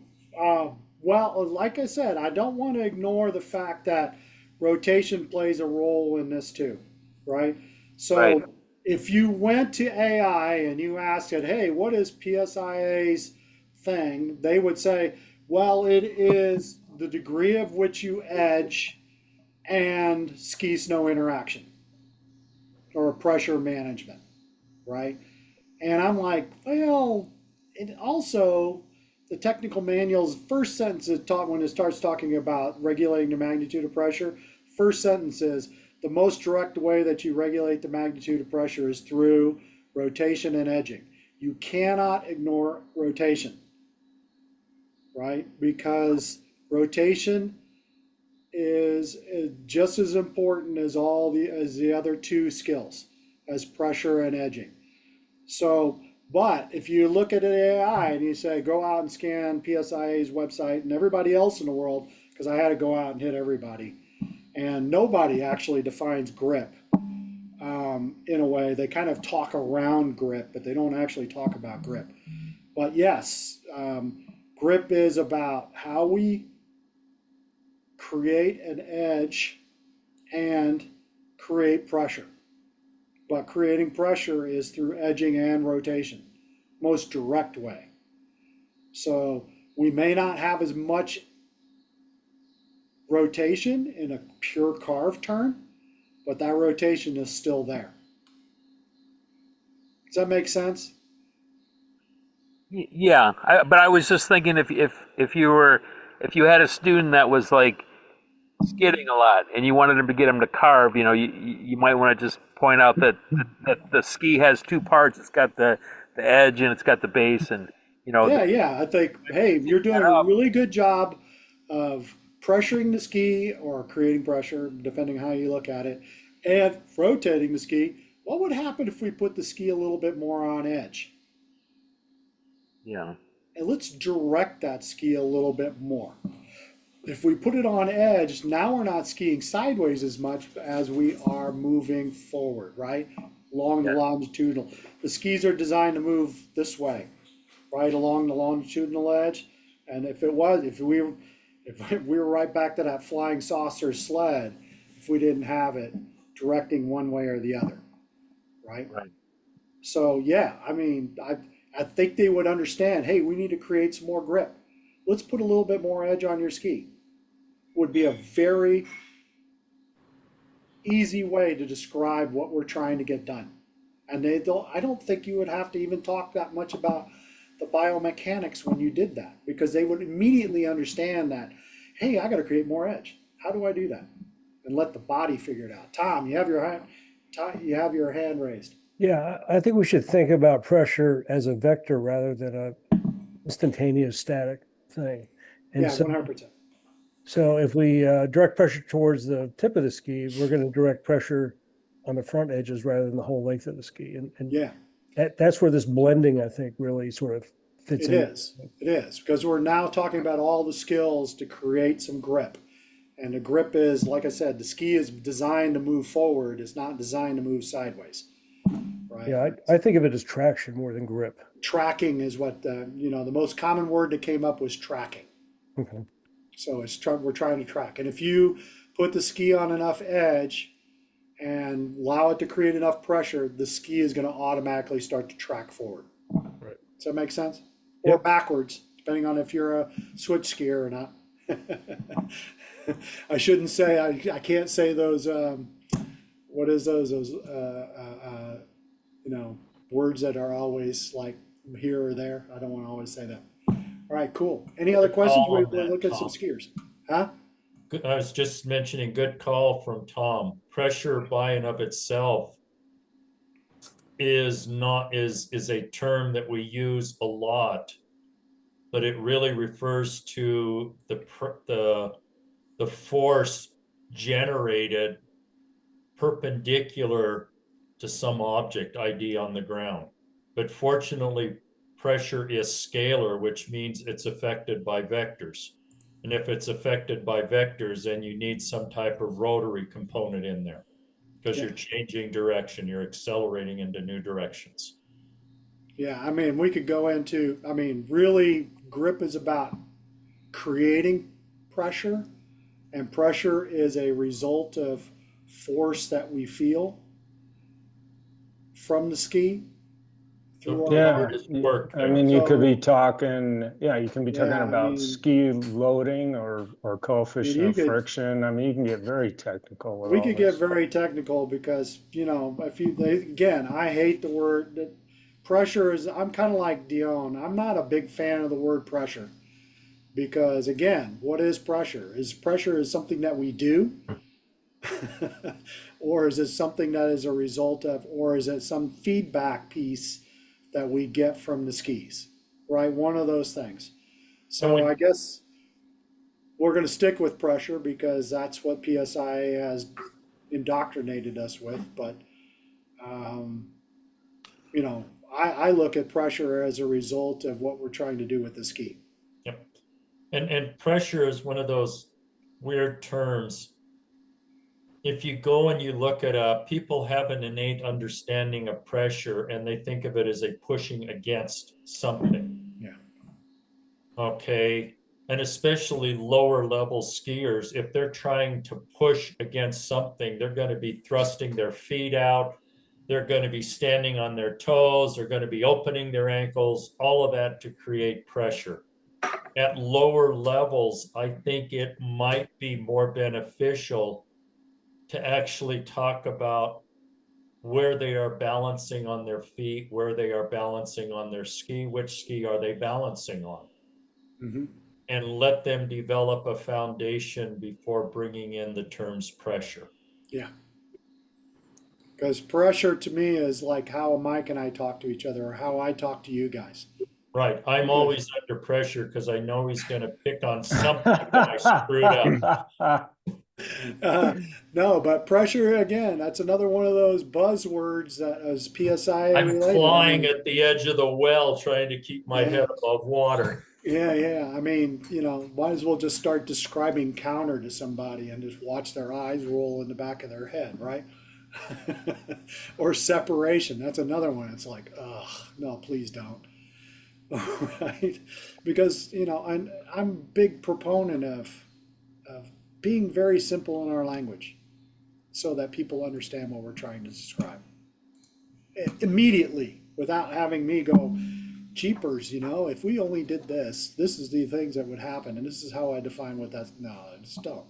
well, like I said, I don't want to ignore the fact that rotation plays a role in this too, right? So, Right. if you went to AI and you asked it, hey, what is PSIA's thing? They would say, well, it is the degree of which you edge and ski snow interaction or pressure management, right? And I'm like, well, it also, the technical manual's first sentence is taught when it starts talking about regulating the magnitude of pressure. First sentence is the most direct way that you regulate the magnitude of pressure is through rotation and edging. You cannot ignore rotation, right? Because rotation is just as important as the other two skills, as pressure and edging. So, but if you look at an AI and you say, go out and scan PSIA's website and everybody else in the world, because I had to go out and hit everybody, and nobody actually defines grip in a way. They kind of talk around grip, but they don't actually talk about grip. But yes, grip is about how we create an edge and create pressure. but creating pressure is through edging and rotation, most direct way. So we may not have as much rotation in a pure carve turn, but that rotation is still there. Does that make sense? Yeah, but I was just thinking if you had a student that was like skidding a lot and you wanted to get him to carve, you might want to just point out that the ski has two parts. It's got the edge and it's got the base, and Yeah. I think, hey, you're doing a really good job of pressuring the ski or creating pressure, depending how you look at it, and rotating the ski. What would happen if we put the ski a little bit more on edge? Yeah. And let's direct that ski a little bit more. If we put it on edge, now we're not skiing sideways as much as we are moving forward, right? Along the longitudinal. The skis are designed to move this way, right along the longitudinal edge. And if we were right back to that flying saucer sled, if we didn't have it directing one way or the other, right? Right. So yeah, I mean, I think they would understand, hey, we need to create some more grip. Let's put a little bit more edge on your ski. Would be a very easy way to describe what we're trying to get done. And I don't think you would have to even talk that much about the biomechanics when you did that, because they would immediately understand that, hey, I got to create more edge. How do I do that? And let the body figure it out. Tom, you have your hand raised. Yeah, I think we should think about pressure as a vector rather than a instantaneous static thing. And Yeah, so, 100%. so if we direct pressure towards the tip of the ski, we're going to direct pressure on the front edges rather than the whole length of the ski. And Yeah, that's where this blending, I think, really sort of fits it in. is, because we're now talking about all the skills to create some grip. And the grip is, like I said, the ski is designed to move forward. It's not designed to move sideways. Right? Yeah, I think of it as traction more than grip. Tracking is what the most common word that came up was tracking. Okay. So we're trying to track. And if you put the ski on enough edge and allow it to create enough pressure, the ski is going to automatically start to track forward. Right. Does that make sense? Yep. Or backwards, depending on if you're a switch skier or not. I shouldn't say, I can't say those, what is those words that are always like here or there. I don't want to always say that. All right, cool. Any other questions? We'll look at some skiers. Huh? I was just mentioning, good call from Tom. Pressure by and of itself is a term that we use a lot, but it really refers to the force generated perpendicular to some object, ID on the ground. But fortunately, pressure is scalar, which means it's affected by vectors. And if it's affected by vectors, then you need some type of rotary component in there, because you're changing direction, you're accelerating into new directions. Yeah, I mean, we could go into, really grip is about creating pressure, and pressure is a result of force that we feel from the ski. Yeah, I mean, you could be talking, you can be talking about ski loading or coefficient of friction. I mean, you can get very technical with We all could this. get very technical because, again, I hate the word that pressure is, I'm kind of like Dion. I'm not a big fan of the word pressure because, again, what is pressure? Is pressure something that we do? Or is it something that is a result of, or is it some feedback piece that we get from the skis, right? One of those things. So I guess we're going to stick with pressure because that's what PSI has indoctrinated us with. But, I look at pressure as a result of what we're trying to do with the ski. Yep. And pressure is one of those weird terms. If you go and you look it up, people have an innate understanding of pressure and they think of it as a pushing against something. Yeah. Okay. And especially lower level skiers, if they're trying to push against something, they're going to be thrusting their feet out. They're going to be standing on their toes. They're going to be opening their ankles, all of that to create pressure. At lower levels, I think it might be more beneficial to actually talk about where they are balancing on their feet, where they are balancing on their ski, which ski are they balancing on, and let them develop a foundation before bringing in the terms pressure. Yeah. Because pressure to me is like how Mike and I talk to each other or how I talk to you guys. Right. I'm always under pressure because I know he's going to pick on something that I screwed up. No, but pressure again, that's another one of those buzzwords that is PSI I'm related. clawing at the edge of the well trying to keep my head above water. Yeah. I mean, might as well just start describing counter to somebody and just watch their eyes roll in the back of their head, right? Or separation. That's another one. It's like, ugh, no, please don't. Right? Because, I'm a big proponent of being very simple in our language so that people understand what we're trying to describe immediately without having me go, jeepers, if we only did this is the things that would happen and this is how I define what that's. No, I just don't.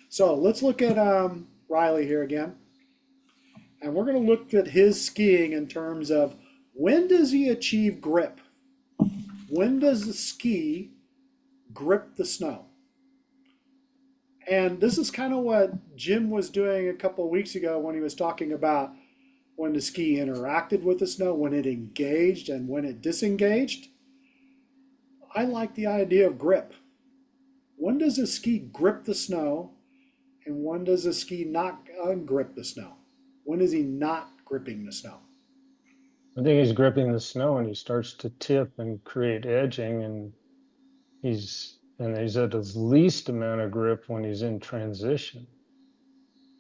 So let's look at Riley here again, and we're going to look at his skiing in terms of when does he achieve grip? When does the ski grip the snow? And this is kind of what Jim was doing a couple of weeks ago when he was talking about when the ski interacted with the snow, when it engaged and when it disengaged. I like the idea of grip. When does a ski grip the snow and when does a ski not ungrip the snow? When is he not gripping the snow? I think he's gripping the snow and he starts to tip and create edging, and he's at his least amount of grip when he's in transition.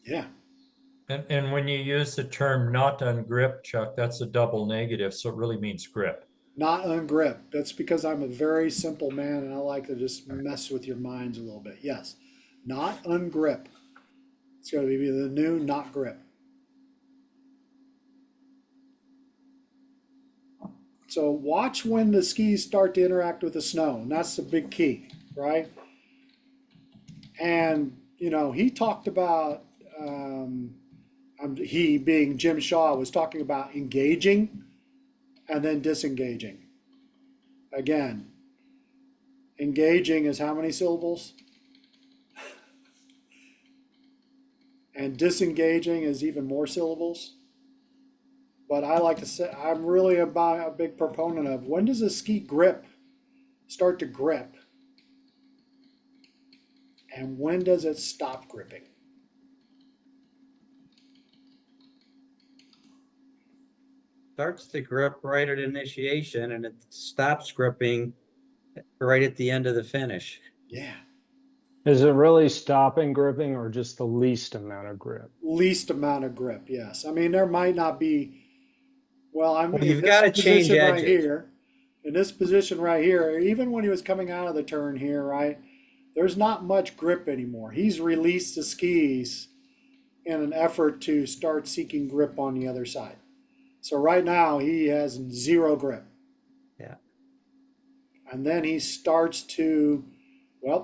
Yeah. And when you use the term not ungrip, Chuck, that's a double negative, so it really means grip. Not ungrip. That's because I'm a very simple man and I like to just mess with your minds a little bit. Yes. Not ungrip. It's going to be the new not grip. So watch when the skis start to interact with the snow, and that's the big key, right? And, he talked about, he being Jim Shaw was talking about engaging and then disengaging. Again, engaging is how many syllables? And disengaging is even more syllables. But I like to say, I'm really a big proponent of when does a ski start to grip? And when does it stop gripping? Starts to grip right at initiation and it stops gripping right at the end of the finish. Yeah. Is it really stopping gripping or just the least amount of grip? Least amount of grip, yes. I mean, there might not be, you've got to change edges. Right here, in this position right here, even when he was coming out of the turn here, right, there's not much grip anymore. He's released the skis in an effort to start seeking grip on the other side. So right now he has zero grip. Yeah. And then he starts to,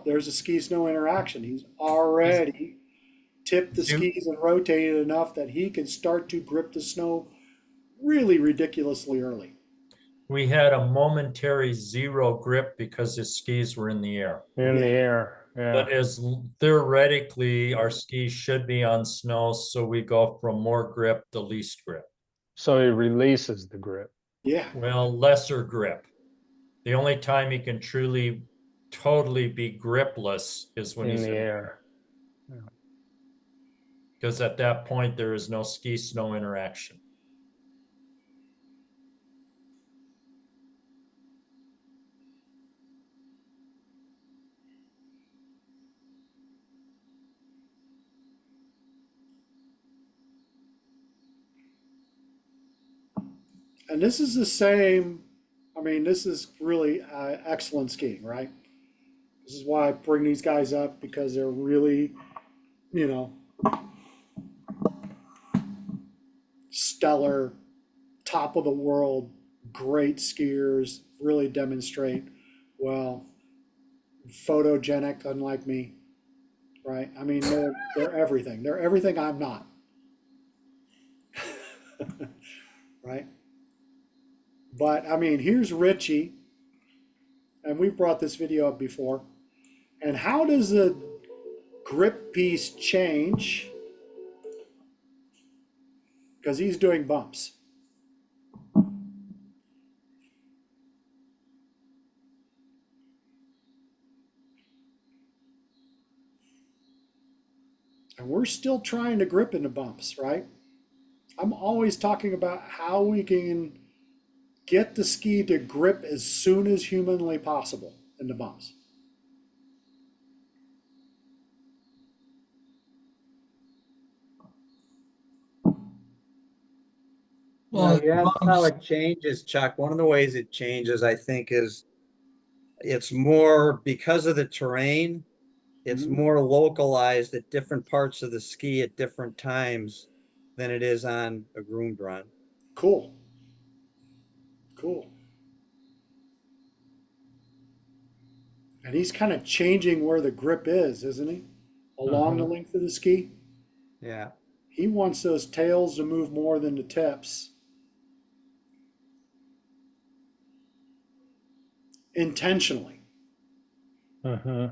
there's a ski snow interaction. He's already tipped the skis and rotated enough that he can start to grip the snow really ridiculously early. We had a momentary zero grip because his skis were in the air. In the air, yeah. But as theoretically, our skis should be on snow, so we go from more grip to least grip. So he releases the grip. Yeah. Well, lesser grip. The only time he can totally be gripless is when he's in the air. Because at that point, there is no ski snow interaction. And this is the same, this is really excellent skiing, right? This is why I bring these guys up, because they're really, stellar, top of the world, great skiers, really demonstrate well, photogenic, unlike me, right? I mean, they're everything. They're everything I'm not, right? But I mean, here's Richie, and we've brought this video up before. And how does the grip piece change? Because he's doing bumps. And we're still trying to grip into bumps, right? I'm always talking about how we can get the ski to grip as soon as humanly possible in the bumps. Well, You asked how bumps- it changes, Chuck. One of the ways it changes, I think, is it's more because of the terrain, it's more localized at different parts of the ski at different times than it is on a groomed run. Cool. Cool. And he's kind of changing where the grip is, isn't he? Along the length of the ski. Yeah. He wants those tails to move more than the tips. Intentionally. Uh-huh.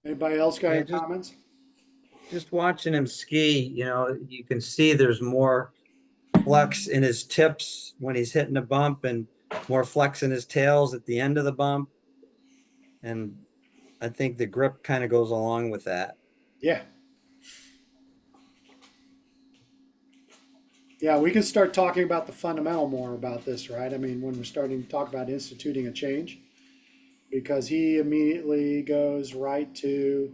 Anybody else got Yeah, any comments? Just watching him ski, you can see there's more flex in his tips when he's hitting a bump and more flex in his tails at the end of the bump. And I think the grip kind of goes along with that. Yeah. Yeah, we can start talking about the fundamental more about this, right? I mean, when we're starting to talk about instituting a change, because he immediately goes right to,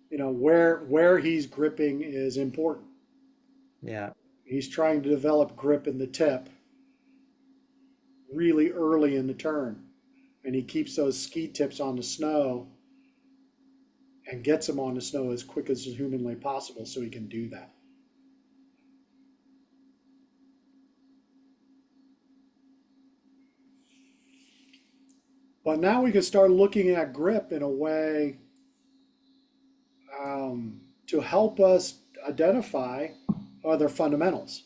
where he's gripping is important. Yeah. He's trying to develop grip in the tip really early in the turn. And he keeps those ski tips on the snow and gets them on the snow as quick as humanly possible so he can do that. But now we can start looking at grip in a way to help us identify other fundamentals.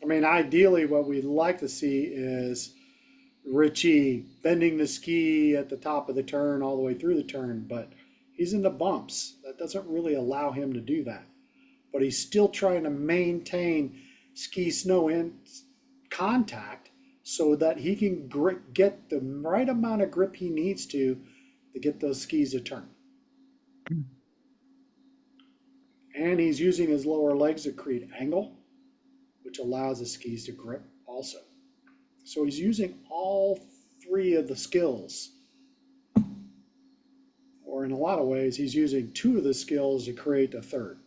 I mean, ideally, what we'd like to see is Richie bending the ski at the top of the turn all the way through the turn, but he's in the bumps. That doesn't really allow him to do that. But he's still trying to maintain ski snow in contact so that he can get the right amount of grip he needs to get those skis to turn. And he's using his lower legs to create angle, which allows the skis to grip also. So he's using all three of the skills. Or in a lot of ways, he's using two of the skills to create the third.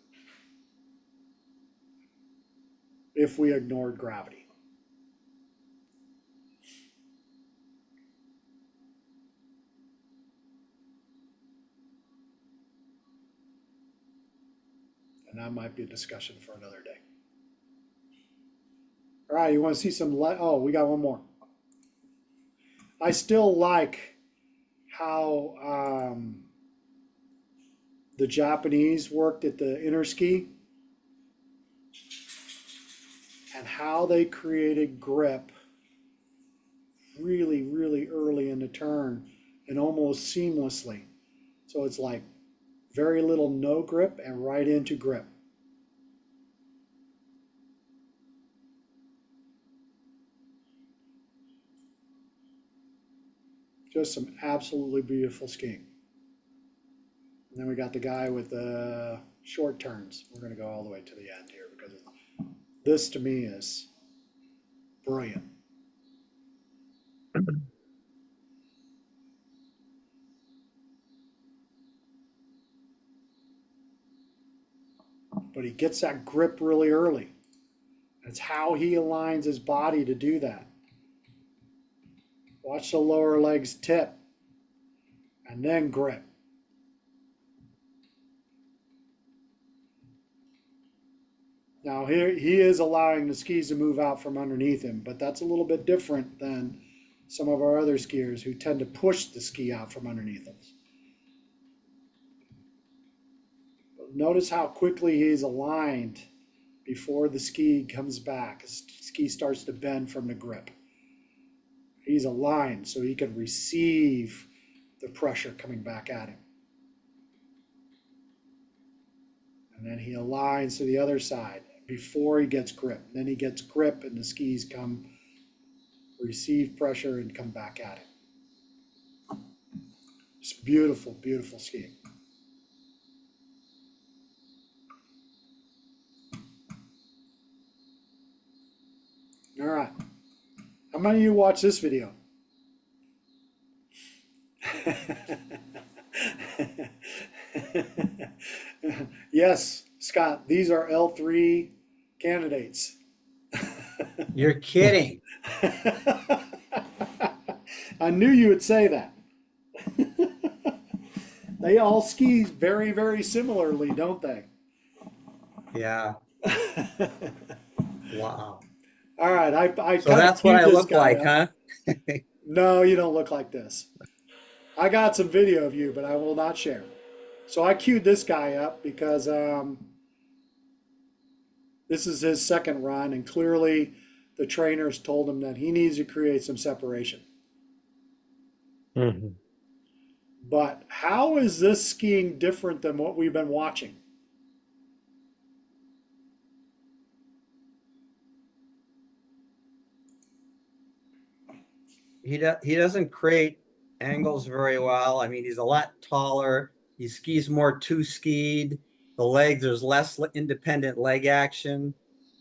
If we ignored gravity. And that might be a discussion for another day. All right, you want to see some oh, we got one more. I still like how the Japanese worked at the inner ski and how they created grip really, really early in the turn and almost seamlessly. So it's like very little no grip and right into grip. Just some absolutely beautiful skiing. And then we got the guy with the short turns. We're going to go all the way to the end here because this to me is brilliant. But he gets that grip really early. That's how he aligns his body to do that. Watch the lower legs tip and then grip. Now here he is allowing the skis to move out from underneath him, but that's a little bit different than some of our other skiers who tend to push the ski out from underneath them. But notice how quickly he's aligned before the ski comes back. The ski starts to bend from the grip. He's aligned so he can receive the pressure coming back at him. And then he aligns to the other side before he gets grip. Then he gets grip and the skis come, receive pressure and come back at him. It's beautiful, beautiful skiing. All right. How many of you watch this video? Yes, Scott, these are L3 candidates. You're kidding. I knew you would say that. They all ski very, very similarly, don't they? Yeah. Wow. All right, I So that's what I look like, huh? No, you don't look like this. I got some video of you, but I will not share. So I queued this guy up because this is his second run, and clearly the trainers told him that he needs to create some separation. Mm-hmm. But how is this skiing different than what we've been watching? He doesn't create angles very well. I mean, he's a lot taller. He skis more two-skied. The legs, there's less independent leg action.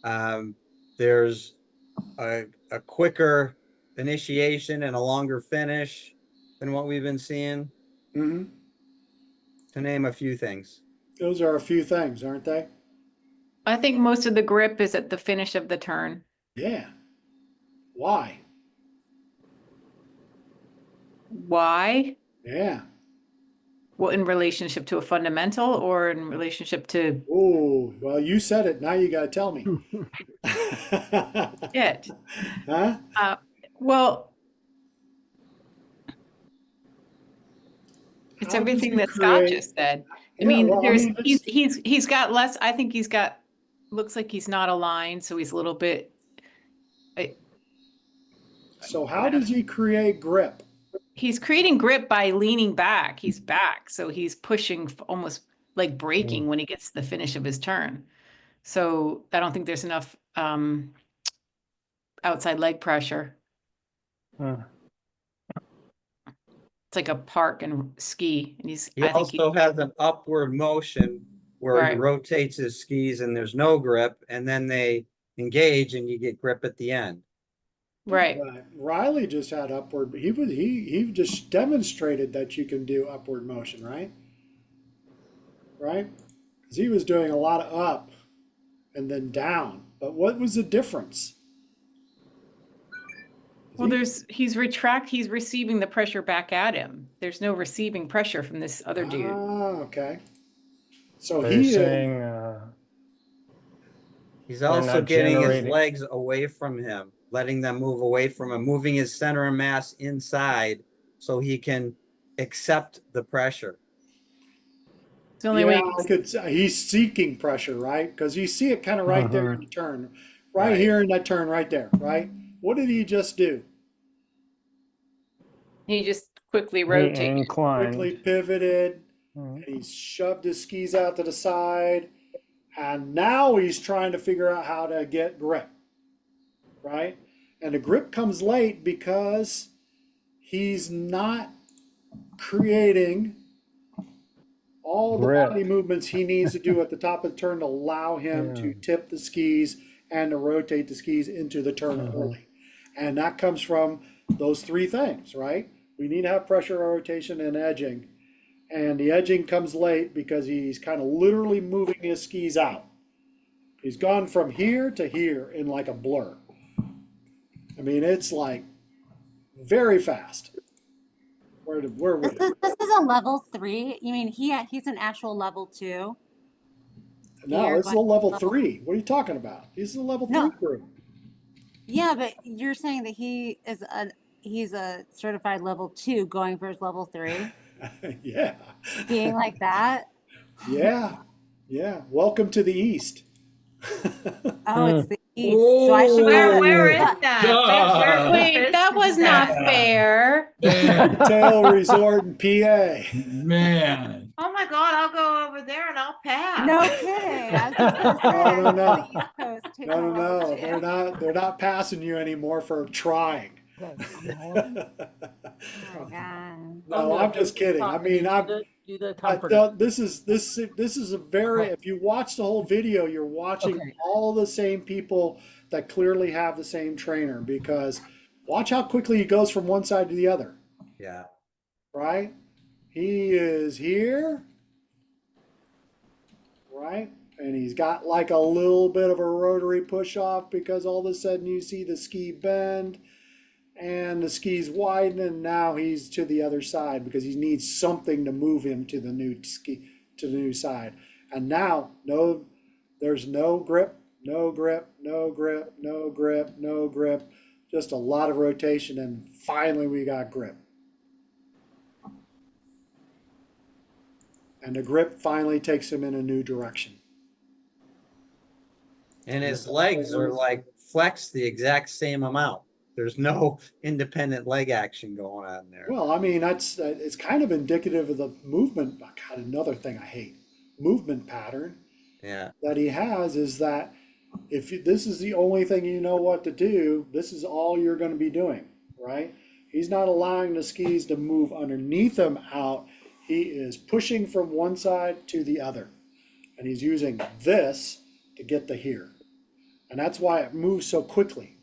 There's a quicker initiation and a longer finish than what we've been seeing, Mm-hmm. to name a few things. Those are a few things, aren't they? I think most of the grip is at the finish of the turn. Yeah. Why? Why? Yeah. Well, in relationship to a fundamental or in relationship to Oh, well, you said it. Now you got to tell me. it? Huh? Well, it's How does everything he that Scott create- just said. I Yeah, mean, well, I there's mean, it's- he's got less. I think he's got looks like he's not aligned, so he's a little bit. So how does he create grip? He's creating grip by leaning back. He's back, so he's pushing almost like braking when he gets to the finish of his turn. So I don't think there's enough outside leg pressure. It's like a park and ski, and he's. He I think also has an upward motion where he Right. rotates his skis and there's no grip, and then they engage and you get grip at the end. right. Riley just had upward. He just demonstrated that you can do upward motion, right? Right? Because he was doing a lot of up and then down. But what was the difference? Well, he's receiving the pressure back at him. There's no receiving pressure from this other dude. Ah, okay. So They're he saying He's They're also not getting his generating- legs away from him, letting them move away from him, moving his center of mass inside so he can accept the pressure. It's the only way. he's seeking pressure, right? Because you see it kind of right there in the turn, right here in that turn right there, right? What did he just do? He just quickly he rotates. inclined. Quickly pivoted. Mhm. And he shoved his skis out to the side, and now he's trying to figure out how to get grip, right? And the grip comes late because he's not creating all the Grip. body movements he needs to do at the top of the turn to allow him to tip the skis and to rotate the skis into the turn early. And that comes from those three things, right? We need to have pressure, rotation, and edging. And the edging comes late because he's kind of literally moving his skis out. He's gone from here to here in like a blur. I mean, it's like very fast. Where were we? This is a level 3. You mean he's an actual level 2? No, it's a level 3. What are you talking about? He's a level 3 group. Yeah, but you're saying that he's a certified level 2 going for his level 3? Yeah. Being like that? Yeah. Yeah. Welcome to the East. Oh, it's the East. So I should Where is that? God. Wait, that was not fair. Tail Resort in PA. Man. Oh my God, I'll go over there and I'll pass. No kidding. I was just gonna say, No, no, the East Coast taking a level No. 2. They're not passing you anymore for trying. Oh my God. No, I'm just kidding. I mean, this is a very, if you watch the whole video, you're watching all the same people that clearly have the same trainer, because watch how quickly he goes from one side to the other. Yeah. Right? He is here. Right? And he's got like a little bit of a rotary push off because all of a sudden you see the ski bend and the skis widen, and now he's to the other side because he needs something to move him to the new side. And now there's no grip, just a lot of rotation, and finally we got grip. And the grip finally takes him in a new direction. And his legs are like flexed the exact same amount. There's no independent leg action going on there. Well, I mean, it's kind of indicative of the movement. God, another thing I hate, movement pattern. Yeah. That he has is that if this is the only thing you know what to do, this is all you're going to be doing, right? He's not allowing the skis to move underneath him out. He is pushing from one side to the other, and he's using this to get to here. And that's why it moves so quickly.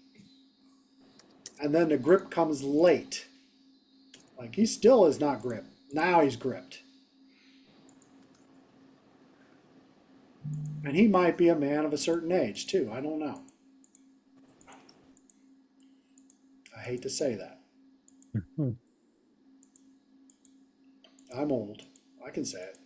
And then the grip comes late. Like he still is not gripped. Now he's gripped. And he might be a man of a certain age too. I don't know. I hate to say that. I'm old. I can say it.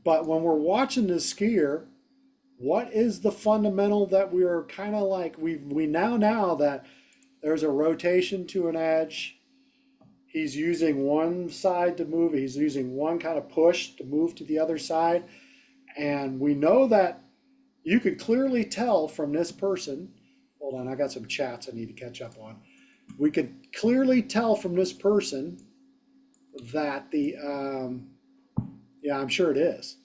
But when we're watching this skier, what is the fundamental that we are kind of like, we now that there's a rotation to an edge. He's using one side to move. He's using one kind of push to move to the other side. And we know that you could clearly tell from this person. Hold on, I got some chats I need to catch up on. We could clearly tell from this person that the, yeah, I'm sure it is.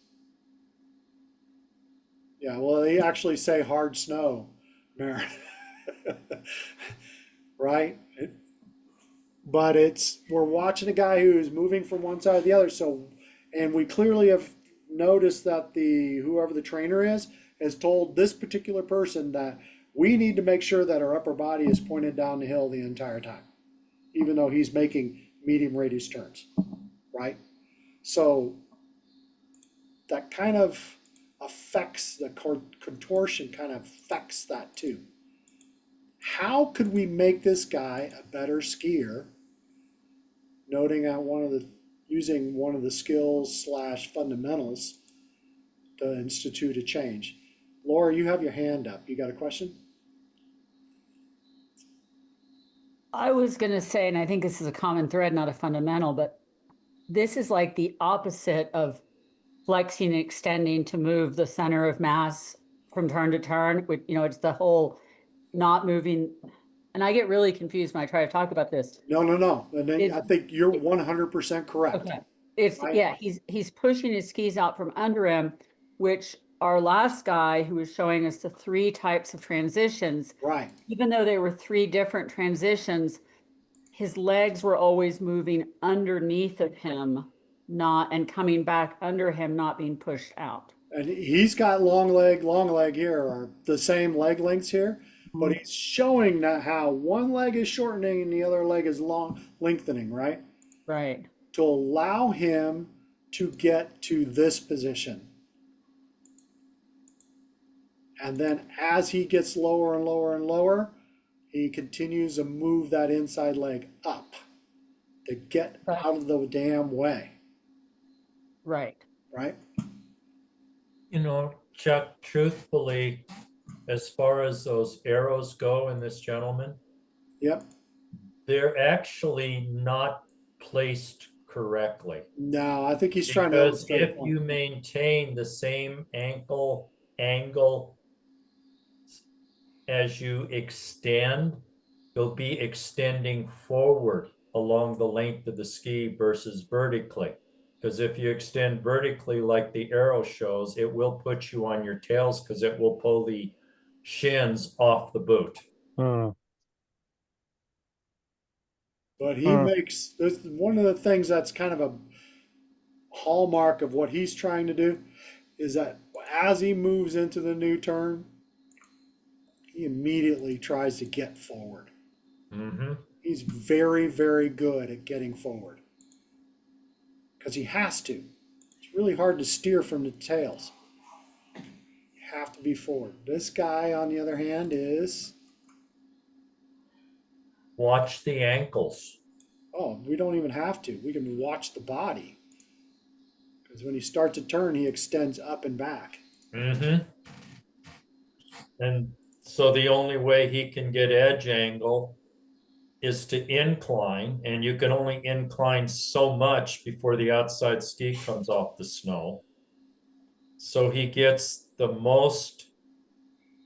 Yeah, well, they actually say hard snow, Maren. Right? But we're watching a guy who's moving from one side to the other. So, and we clearly have noticed that whoever the trainer is has told this particular person that we need to make sure that our upper body is pointed down the hill the entire time, even though he's making medium radius turns, right? So that kind of affects the contortion, kind of affects that too. How could we make this guy a better skier? Noting out using one of the skills / fundamentals to institute a change. Laura, you have your hand up. You got a question? I was going to say, and I think this is a common thread, not a fundamental, but this is like the opposite of flexing and extending to move the center of mass from turn to turn. It's the whole not moving. And I get really confused when I try to talk about this. No. And then I think you're 100% correct. Okay. Yeah, he's pushing his skis out from under him, which our last guy who was showing us the 3 types of transitions, right? Even though there were 3 different transitions, his legs were always moving underneath of him, and coming back under him, not being pushed out. And he's got long leg here, or the same leg lengths here, but he's showing that how one leg is shortening and the other leg is lengthening, right? Right. To allow him to get to this position. And then as he gets lower and lower and lower, he continues to move that inside leg up to get out of the damn way. Right. Right? You know, Chuck, truthfully, as far as those arrows go in this gentleman, Yep. they're actually not placed correctly. No, I think he's trying to Because illustrate a if point. you maintain the same ankle angle as you extend, you'll be extending forward along the length of the ski versus vertically. Because if you extend vertically like the arrow shows, it will put you on your tails because it will pull the shins off the boot. But he makes this one of the things that's kind of a hallmark of what he's trying to do is that as he moves into the new turn, he immediately tries to get forward. Mm-hmm. He's very, very good at getting forward because he has to. It's really hard to steer from the tails. You have to be forward. This guy, on the other hand, is... Watch the ankles. Oh, we don't even have to. We can watch the body. Because when he starts a turn, he extends up and back. Mm-hmm. And so the only way he can get edge angle is to incline, and you can only incline so much before the outside ski comes off the snow. So he gets the most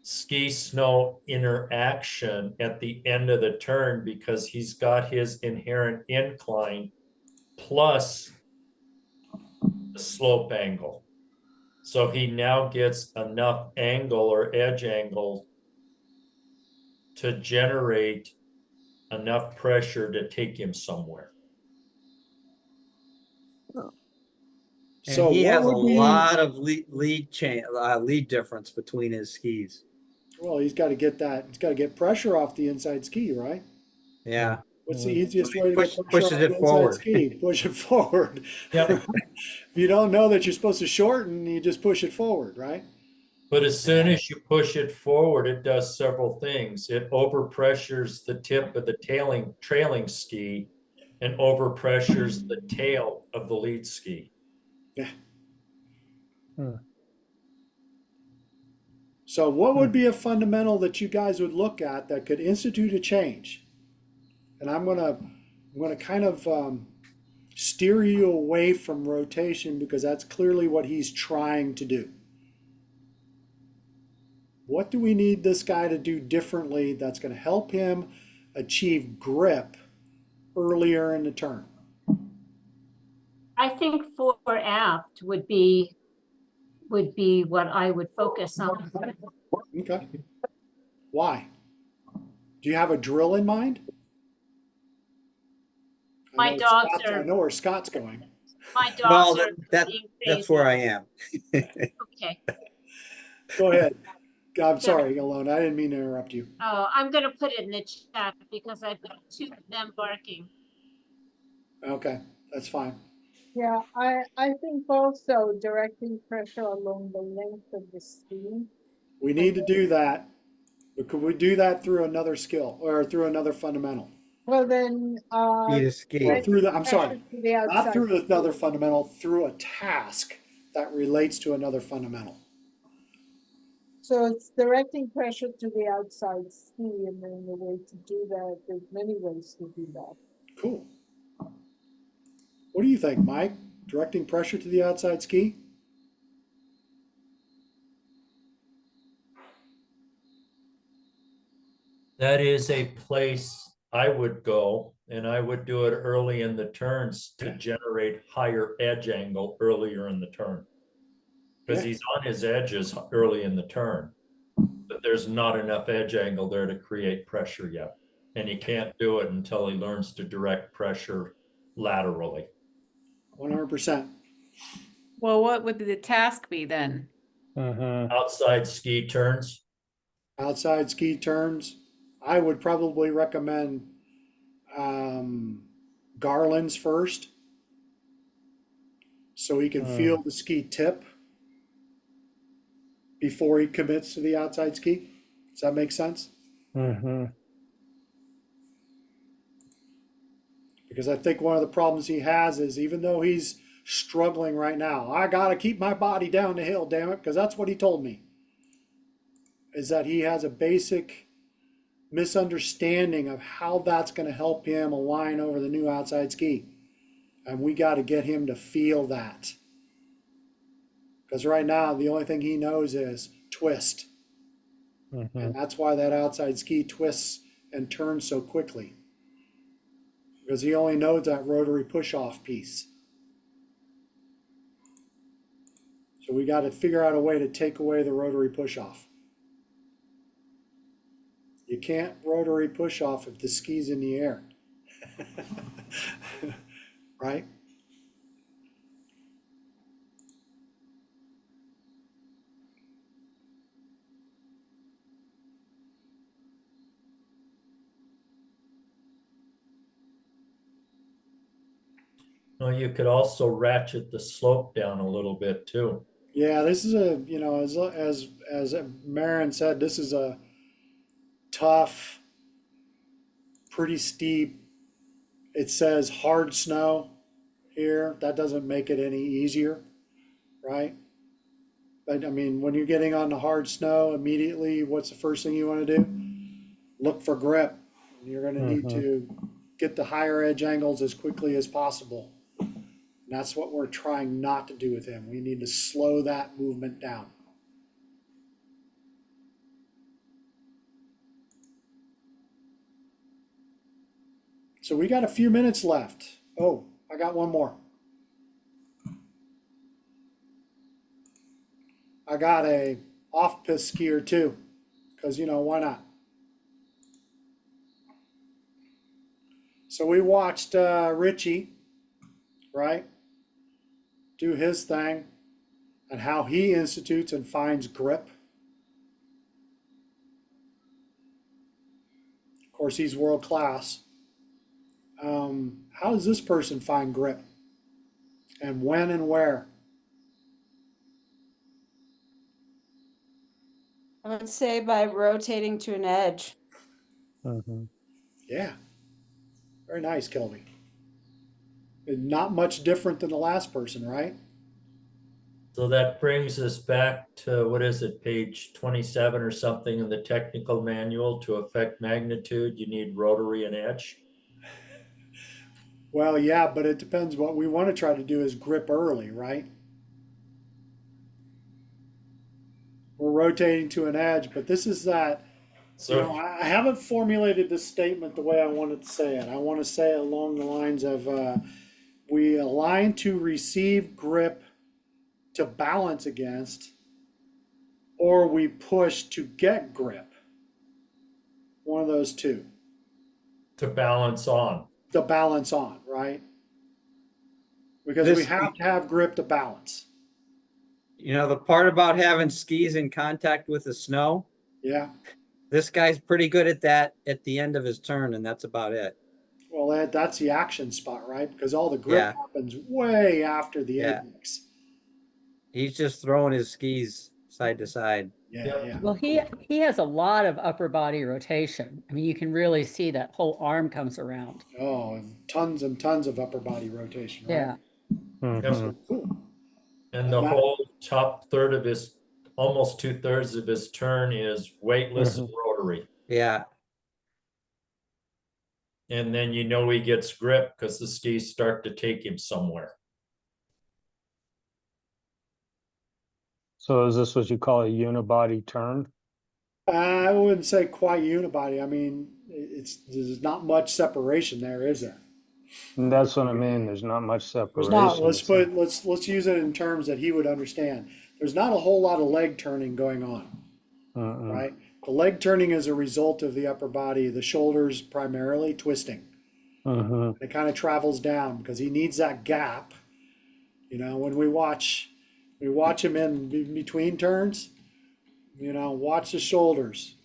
ski snow interaction at the end of the turn because he's got his inherent incline plus the slope angle. So he now gets enough angle or edge angle to generate enough pressure to take him somewhere. And So he what has a would be... lot of lead difference between his skis. Well, he's got to get that. He's got to get pressure off the inside ski, right? Yeah. What's the easiest way to get pressure pushes off it the inside forward. ski? Push it forward. Yep. If you don't know that you're supposed to shorten, you just push it forward, right? But as soon as you push it forward, it does several things. It overpressures the tip of the trailing ski and overpressures the tail of the lead ski. Yeah. So what would be a fundamental that you guys would look at that could institute a change? And I'm gonna kind of steer you away from rotation because that's clearly what he's trying to do. What do we need this guy to do differently that's going to help him achieve grip earlier in the turn? I think fore aft would be what I would focus on. Okay. Why? Do you have a drill in mind? My dogs are. I know where Scott's going. My dogs Well, are that's being that's crazy. where I am. Okay. Go ahead. I'm sorry, Alona. I didn't mean to interrupt you. Oh, I'm gonna put it in the chat because I've got two of them barking. Okay, that's fine. Yeah, I think also directing pressure along the length of the ski. We need to do that, but could we do that through another skill or through another fundamental? Well, then, Speed of ski. Or through the, I'm sorry, pressure to the not outside through ski. another fundamental, through a task that relates to another fundamental. So it's directing pressure to the outside ski, and then the way to do that, there's many ways to do that. Cool. What do you think, Mike? Directing pressure to the outside ski? That is a place I would go, and I would do it early in the turns to generate higher edge angle earlier in the turn. Because he's on his edges early in the turn, but there's not enough edge angle there to create pressure yet. And he can't do it until he learns to direct pressure laterally. 100%. Well, what would the task be then? Outside ski turns. Outside ski turns, I would probably recommend garlands first, so he can feel the ski tip before he commits to the outside ski. Does that make sense? Because I think one of the problems he has is, even though he's struggling right now, I got to keep my body down the hill, damn it, because that's what he told me, is that he has a basic misunderstanding of how that's going to help him align over the new outside ski. And we got to get him to feel that. Because right now, the only thing he knows is twist. And that's why that outside ski twists and turns so quickly. Because he only knows that rotary push-off piece. So we got to figure out a way to take away the rotary push-off. You can't rotary push-off if the ski's in the air. Right? Well, you could also ratchet the slope down a little bit too. Yeah, this is a, you know, as Marin said, this is a tough, pretty steep. It says hard snow here. That doesn't make it any easier, right? But I mean, when you're getting on the hard snow, immediately, what's the first thing you want to do? Look for grip. You're going to need to get the higher edge angles as quickly as possible. And that's what we're trying not to do with him. We need to slow that movement down. So we got a few minutes left. Oh, I got one more. I got a off-piste skier too, because, you know, why not? So we watched Richie, right, do his thing and how he institutes and finds grip. Of course, he's world class. How does this person find grip? And when and where? I would say by rotating to an edge. Yeah. Very nice, Kelby. Not much different than the last person, right? So that brings us back to, what is it, page 27 or something in the technical manual. To affect magnitude, you need rotary and edge. Well, yeah, but it depends. What we want to try to do is grip early, right? We're rotating to an edge, but this is that, So, you know, I haven't formulated this statement the way I wanted to say it. I want to say it along the lines of we align to receive grip to balance against, or we push to get grip. One of those two. to balance on. To balance on, right? Because we have to have grip to balance. You know, the part about having skis in contact with the snow, Yeah. this guy's pretty good at that at the end of his turn, and that's about it. Well, that's the action spot, right? Because all the grip happens way after the apex. He's just throwing his skis side to side. Yeah. Well, he has a lot of upper body rotation. I mean, you can really see that whole arm comes around. Oh, and tons of upper body rotation, right? Yeah. Yep. Cool. And the whole top third of his, almost 2/3 of his turn is weightless and rotary. Yeah. And then you know he gets grip because the skis start to take him somewhere. So is this what you call a unibody turn? I wouldn't say quite unibody. I mean, there's not much separation there, is there? And that's what I mean. There's not much There's separation. not. Let's use it in terms that he would understand. There's not a whole lot of leg turning going on, right? The leg turning is a result of the upper body, the shoulders primarily twisting. It kind of travels down because he needs that gap. You know, when we watch We watch him in between turns. Watch the shoulders.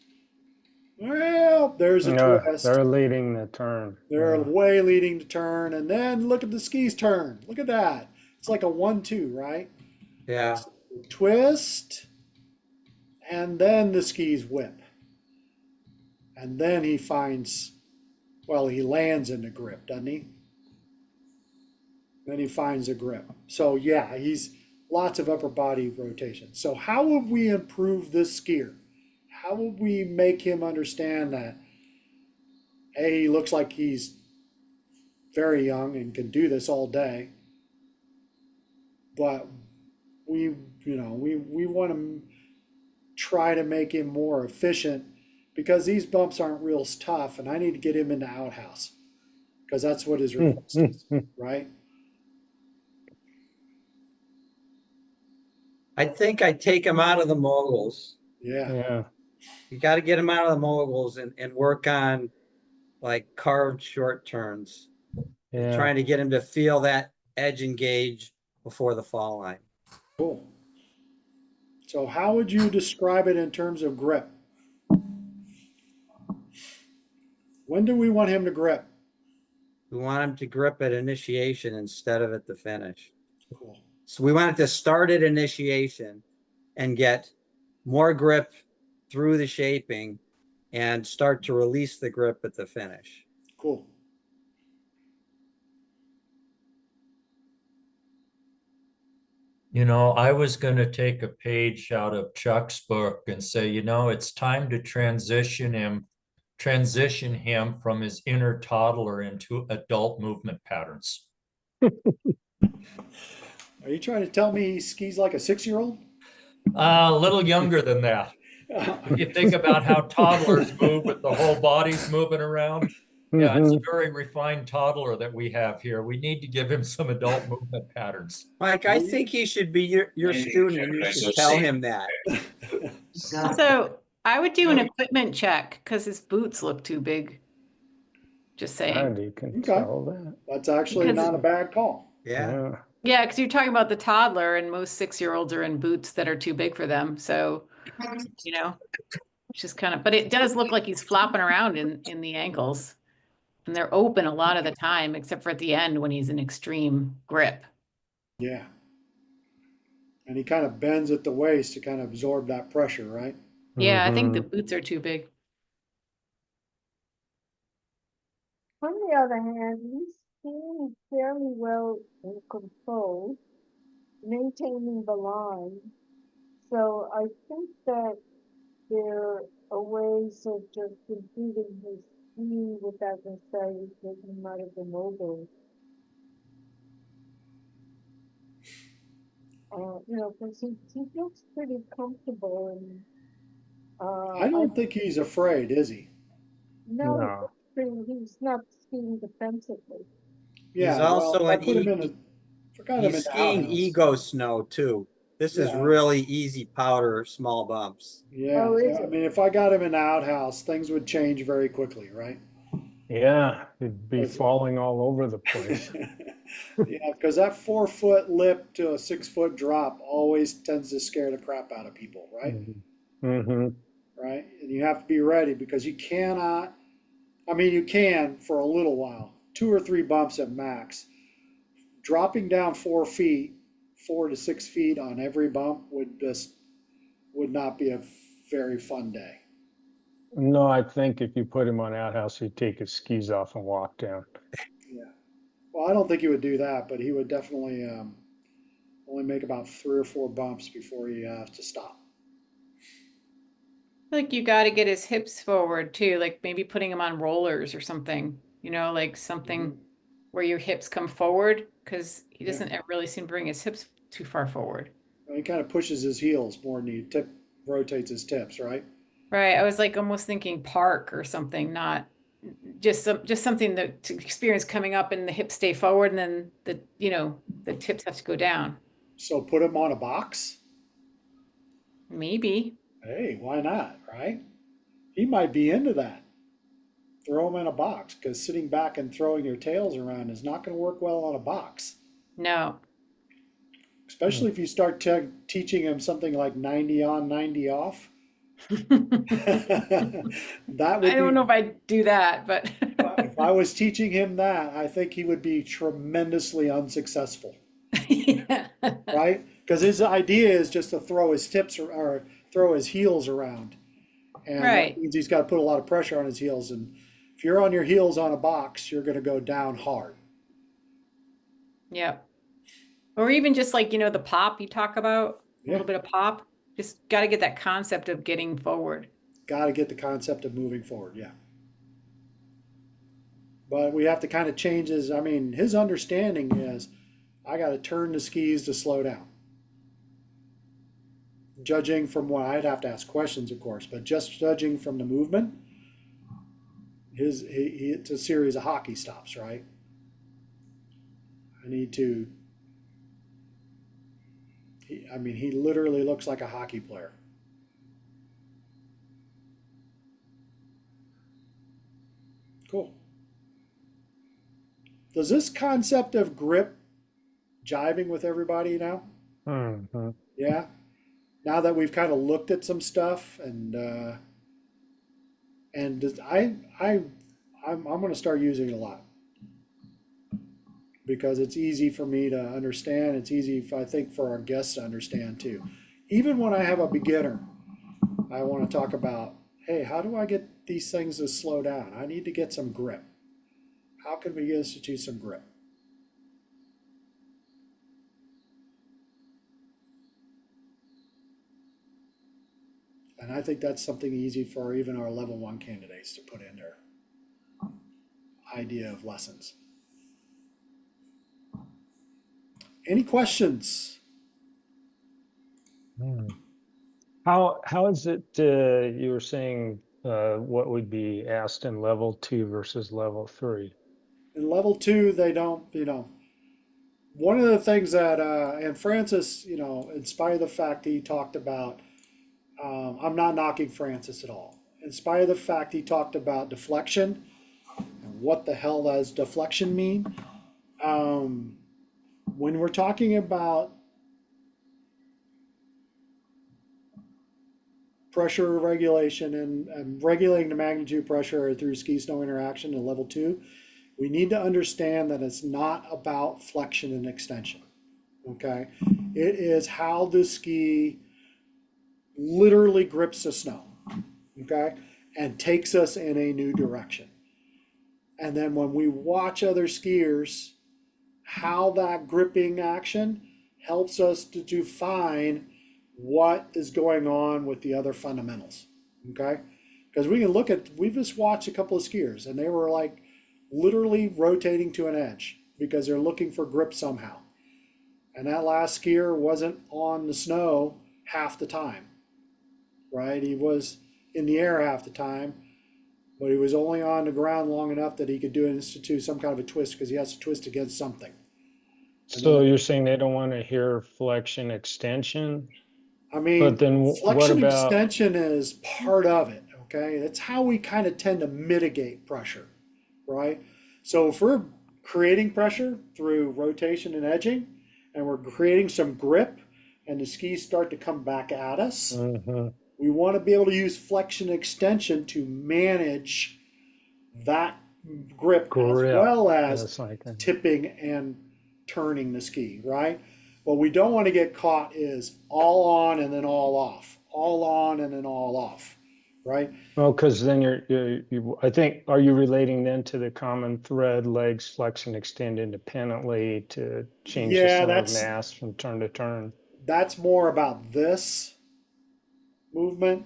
Well, there's a No, twist. they're leading the turn. They're Yeah. way leading the turn, and then look at the skis turn. Look at that. It's like a 1-2, right? Yeah. Twist, and then the skis whip. And then he finds, he lands in the grip, doesn't he? Then he finds a grip. So yeah, he's lots of upper body rotation. So how would we improve this skier? How would we make him understand that, A, he looks like he's very young and can do this all day, but we want to try to make him more efficient, because these bumps aren't real tough, and I need to get him into outhouse because that's what his request is, right? I think I take him out of the moguls. Yeah. Yeah. You got to get him out of the moguls and work on like carved short turns. Yeah. Trying to get him to feel that edge engage before the fall line. Cool. So how would you describe it in terms of grip? When do we want him to grip? We want him to grip at initiation instead of at the finish. Cool. So we want it to start at initiation and get more grip through the shaping and start to release the grip at the finish. Cool. I was going to take a page out of Chuck's book and say, it's time to transition him from his inner toddler into adult movement patterns. Are you trying to tell me he skis like a 6-year-old? A little younger than that. If you think about how toddlers move with the whole body's moving around. Yeah, it's a very refined toddler that we have here. We need to give him some adult movement patterns. Mike, I think he should be your student and you should tell him that. So I would do an equipment check because his boots look too big. Just saying. You can tell that. That's actually not a bad call. Yeah. Yeah, because you're talking about the toddler, and most 6-year-olds are in boots that are too big for them. So, it's just kind of, but it does look like he's flopping around in the ankles. And they're open a lot of the time, except for at the end when he's in extreme grip. Yeah. And he kind of bends at the waist to kind of absorb that pressure, right? Yeah, I think the boots are too big. On the other hand, he's skiing fairly well in control, maintaining the line. So I think that there are ways of just improving his skiing without necessarily taking him out of the mogul. Because he looks pretty comfortable, and I don't think he's afraid, is he? no. He's not skiing defensively. Yeah, He's also I put him in he's skiing ego snow too. This is really easy powder, small bumps. Yeah, I mean, if I got him in the outhouse, things would change very quickly, right? Yeah, it'd be falling all over the place. Yeah, because that 4-foot lip to a 6-foot drop always tends to scare the crap out of people, right? Mm-hmm. Right? And you have to be ready, because you cannot, you can for a little while, 2 or 3 bumps at max. Dropping down 4 to 6 feet on every bump would not be a very fun day. No, I think if you put him on outhouse, he'd take his skis off and walk down. Yeah. Well, I don't think he would do that, but he would definitely only make about 3 or 4 bumps before he has to stop. Like you got to get his hips forward too, like maybe putting him on rollers or something, like something where your hips come forward, because he doesn't really seem to bring his hips too far forward. He kind of pushes his heels more than he rotates his tips, right? Right. I was like almost thinking park or something, not just something that to experience coming up and the hips stay forward and then the tips have to go down. So put him on a box? Maybe. Hey, why not, right? He might be into that. Throw him in a box, because sitting back and throwing your tails around is not going to work well on a box. No. especially if you start teaching him something like 90 on, 90 off. That would I don't know if I'd do that, but if I was teaching him that, I think he would be tremendously unsuccessful, yeah. right? Because his idea is just to throw his tips or throw his heels around. And Right. that means he's got to put a lot of pressure on his heels. And if you're on your heels on a box, you're going to go down hard. Yeah. Or even just like, you know, the pop you talk about, a little bit of pop. Just got to get that concept of getting forward. Got to get the concept of moving forward. Yeah. But we have to kind of change his, I mean, his understanding is I got to turn the skis to slow down. Judging from what I'd have to ask questions, of course, but just judging from the movement, it's a series of hockey stops, right? I need to, he literally looks like a hockey player. Cool. Does this concept of grip jiving with everybody now? Mm-hmm. Yeah. Now that we've kind of looked at some stuff and I'm going to start using it a lot because it's easy for me to understand. It's easy, I think, for our guests to understand too. Even when I have a beginner, I want to talk about, hey, how do I get these things to slow down? I need to get some grip. How can we institute some grip? And I think that's something easy for even our level 1 candidates to put in their idea of lessons. Any questions? How is it you were saying what would be asked in level 2 versus level 3? In level 2, they don't, one of the things that, and Francis, in spite of the fact he talked about, I'm not knocking Francis at all. In spite of the fact he talked about deflection, and what the hell does deflection mean? When we're talking about pressure regulation and regulating the magnitude pressure through ski-snow interaction in level 2, we need to understand that it's not about flexion and extension, okay? It is how the ski literally grips the snow, okay? And takes us in a new direction. And then when we watch other skiers, how that gripping action helps us to define what is going on with the other fundamentals, okay? Because we've just watched a couple of skiers and they were like literally rotating to an edge because they're looking for grip somehow. And that last skier wasn't on the snow half the time, right? He was in the air half the time, but he was only on the ground long enough that he could institute some kind of a twist because he has to twist against something. So you're saying they don't want to hear flexion extension? I mean, but then what flexion about extension is part of it, okay? It's how we kind of tend to mitigate pressure, right? So if we're creating pressure through rotation and edging, and we're creating some grip, and the skis start to come back at us, we want to be able to use flexion extension to manage that grip as well as tipping and turning the ski, right? What we don't want to get caught is all on and then all off, all on and then all off, right? Well, because then I think, are you relating then to the common thread, legs flex and extend independently to change the center of mass from turn to turn? That's more about this movement,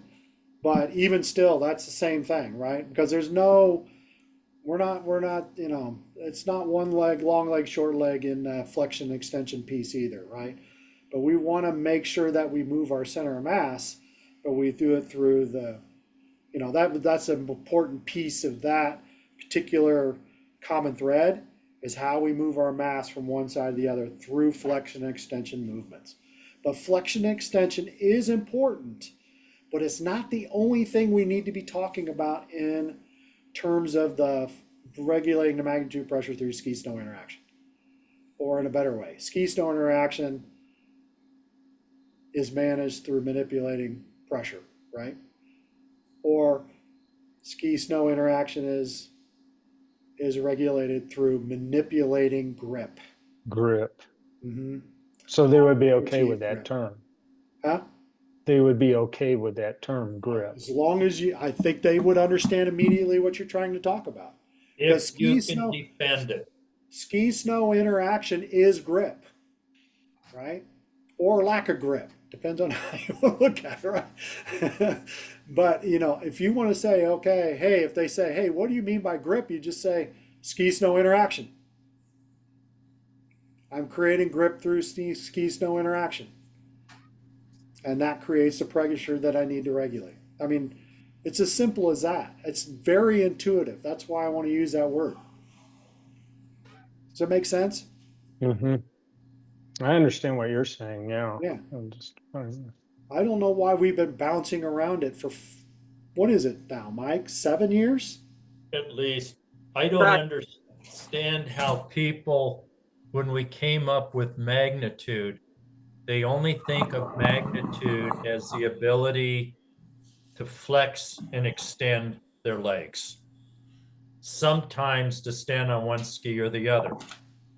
but even still, that's the same thing, right? Because there's no, we're not, it's not one leg, long leg, short leg in flexion extension piece either, right? But we want to make sure that we move our center of mass, but we do it through the, that's an important piece of that particular common thread is how we move our mass from one side to the other through flexion extension movements. But flexion extension is important, but it's not the only thing we need to be talking about in terms of the regulating the magnitude pressure through ski-snow interaction. Or in a better way, ski-snow interaction is managed through manipulating pressure, right? Or ski snow interaction is regulated through manipulating grip. Grip. Mm-hmm. So they would be okay Achieve with that grip. term. Huh? They would be okay with that term, grip. As long as I think they would understand immediately what you're trying to talk about. Because If you can defend it. ski snow interaction is grip, right? Or lack of grip. Depends on how you want to look at it, right? But, you know, if you want to say, okay, hey, if they say, hey, what do you mean by grip? You just say ski snow interaction. I'm creating grip through ski snow interaction. And that creates the pressure that I need to regulate. I mean, it's as simple as that. It's very intuitive. That's why I want to use that word. Does that make sense? Mm-hmm. I understand what you're saying. Yeah. Yeah. I don't know why we've been bouncing around it for, what is it now, Mike? 7 years? At least. I don't understand how people, when we came up with magnitude, they only think of magnitude as the ability to flex and extend their legs. Sometimes to stand on one ski or the other.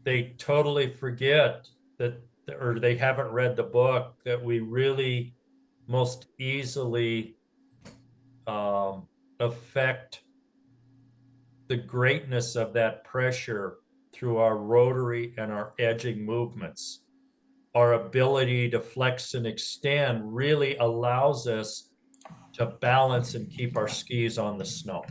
They totally forget that, or they haven't read the book, that we really most easily affect the greatness of that pressure through our rotary and our edging movements. Our ability to flex and extend really allows us to balance and keep our skis on the snow.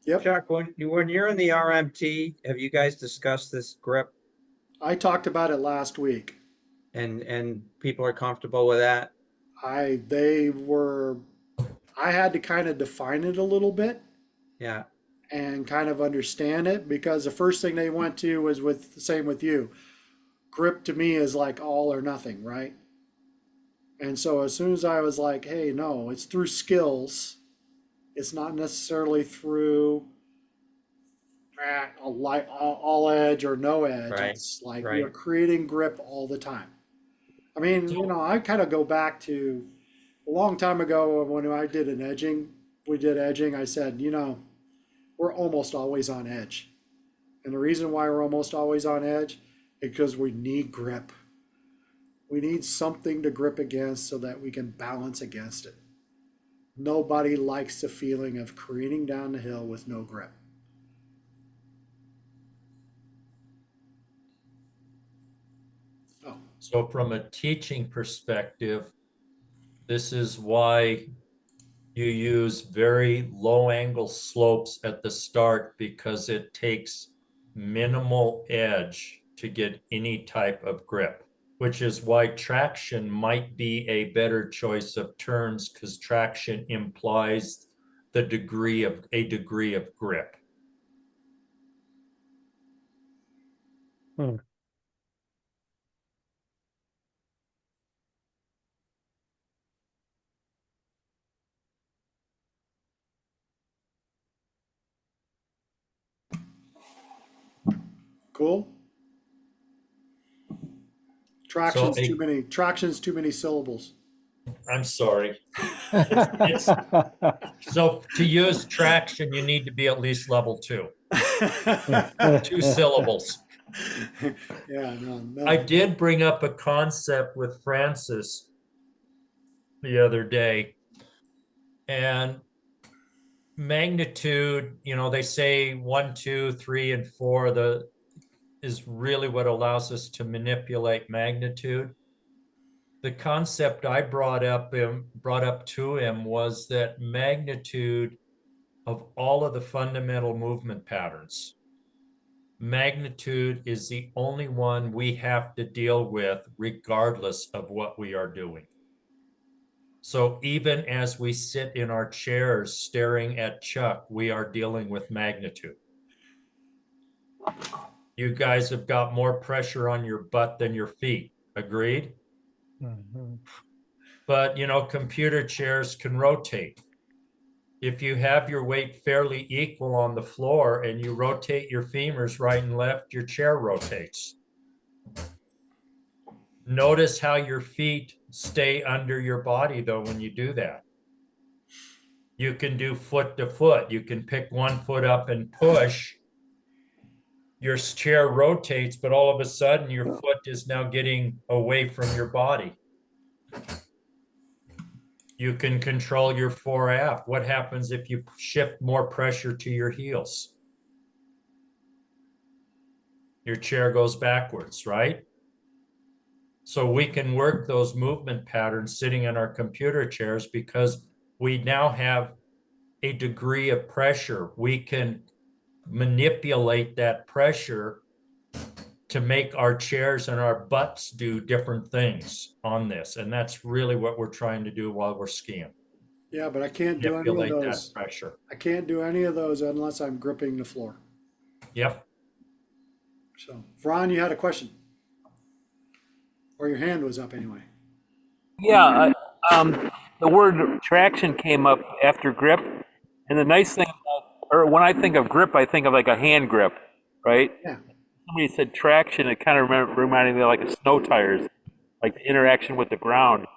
Yep. Chuck, when you're in the RMT, have you guys discussed this grip? I talked about it last week. And people are comfortable with that? I had to kind of define it a little bit. Yeah. And kind of understand it, because the first thing they went to was with the same with you. Grip to me is like all or nothing, right? And so as soon as I was like, hey, no, it's through skills. It's not necessarily through all edge or no edge. Right. It's like Right. you're creating grip all the time. I mean, you know, I kind of go back to a long time ago when I did we did edging. I said, you know, we're almost always on edge. And the reason why we're almost always on edge is because we need grip. We need something to grip against so that we can balance against it. Nobody likes the feeling of careening down the hill with no grip. So from a teaching perspective, this is why you use very low angle slopes at the start, because it takes minimal edge to get any type of grip, which is why traction might be a better choice of terms, because traction implies a degree of grip. Cool. Traction's too many syllables. I'm sorry. So to use traction, you need to be at least level 2. 2 syllables. Yeah, no. I did bring up a concept with Francis the other day, and magnitude, you know, they say 1, 2, 3, and 4 is really what allows us to manipulate magnitude. The concept I brought up to him was that magnitude of all of the fundamental movement patterns, magnitude is the only one we have to deal with regardless of what we are doing. So even as we sit in our chairs staring at Chuck, we are dealing with magnitude. You guys have got more pressure on your butt than your feet. Agreed? Mm-hmm. But, you know, computer chairs can rotate. If you have your weight fairly equal on the floor and you rotate your femurs right and left, your chair rotates. Notice how your feet stay under your body though when you do that. You can do foot to foot. You can pick one foot up and push. Your chair rotates, but all of a sudden your foot is now getting away from your body. You can control your fore-aft. What happens if you shift more pressure to your heels? Your chair goes backwards, right? So we can work those movement patterns sitting in our computer chairs because we now have a degree of pressure. We can manipulate that pressure to make our chairs and our butts do different things on this. And that's really what we're trying to do while we're skiing. Yeah, but I can't do any of Manipulate those. that pressure. I can't do any of those unless I'm gripping the floor. Yep. So, Ron, you had a question, or your hand was up anyway. Yeah, the word traction came up after grip, and the nice thing, or when I think of grip, I think of like a hand grip, right? Yeah. Somebody said traction, it kind of reminded me of like a snow tires, like the interaction with the ground.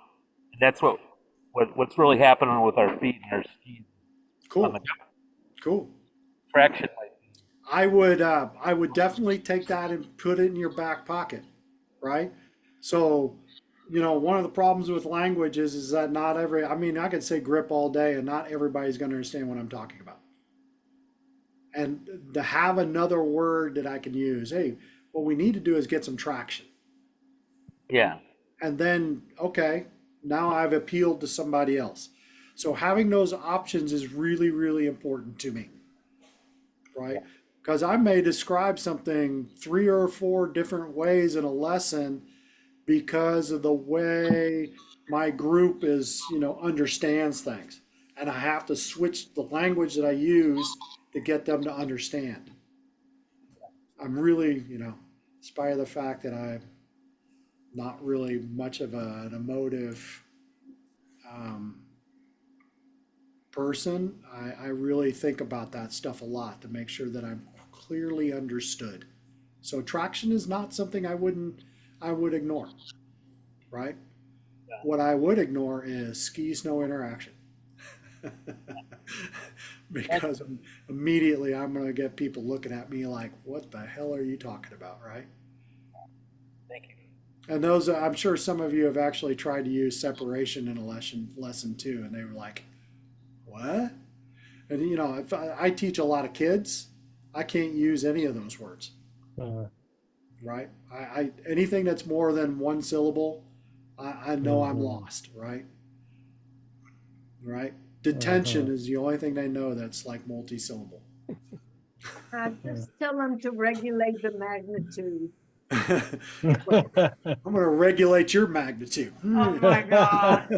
And that's what's really happening with our feet and our skis. Cool. Cool. Traction. I would definitely take that and put it in your back pocket, right? So, one of the problems with language is that I could say grip all day and not everybody's going to understand what I'm talking about. And to have another word that I can use, hey, what we need to do is get some traction. Yeah. And then, okay, now I've appealed to somebody else. So having those options is really, really important to me, right? Because I may describe something 3 or 4 different ways in a lesson because of the way my group is, understands things. And I have to switch the language that I use to get them to understand. I'm really, despite the fact that I'm not really much of an emotive person, I really think about that stuff a lot to make sure that I'm clearly understood. So traction is not something I would ignore, right? Yeah. What I would ignore is ski snow interaction. Because immediately I'm going to get people looking at me like, what the hell are you talking about, right? Thank you. And those, I'm sure some of you have actually tried to use separation in a lesson too, and they were like, what? And if I teach a lot of kids, I can't use any of those words. Right? I anything that's more than one syllable, I know I'm lost, right? Right? Detention is the only thing they know that's like multi-syllable. Just tell them to regulate the magnitude. I'm going to regulate your magnitude. Oh my God.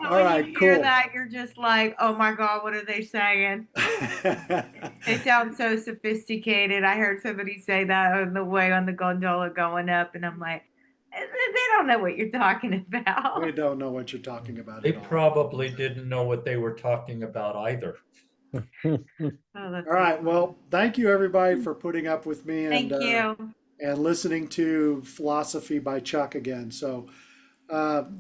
All right, you cool. hear that, you're just like, oh my God, what are they saying? They sound so sophisticated. I heard somebody say that on the way on the gondola going up, and I'm like, they don't know what you're talking about. They don't know what you're talking about. They probably didn't know what they were talking about either. All right. Well, thank you everybody for putting up with me and Thank you. And listening to Philosophy by Chuck again. So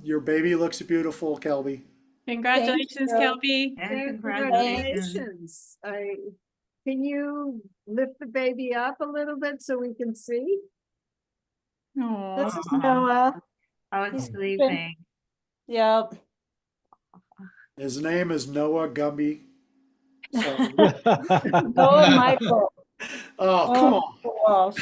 your baby looks beautiful, Kelby. Congratulations, Kelby. Congratulations. Can you lift the baby up a little bit so we can see? This is Noah. I was sleeping. Yep. His name is Noah Gumby. So. Noah Michael. Oh, come on.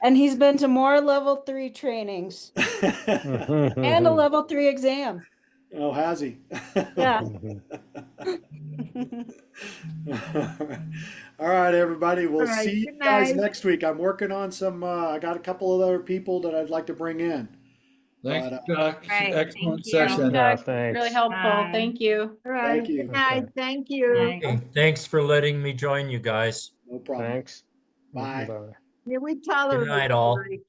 And he's been to more level 3 trainings and a level 3 exam. Oh, has he? Yeah. All right, everybody. We'll right, see you guys next week. I'm working on some, I got a couple of other people that I'd like to bring in. Thanks, Chuck. Right, Excellent thank you. session. Thanks. Really helpful. Bye. Thank you. All right. Thank you. Good night. Thank you. Okay, thanks for letting me join you guys. No problem. Thanks. Bye. Yeah, we tolerate. Good night, all. it.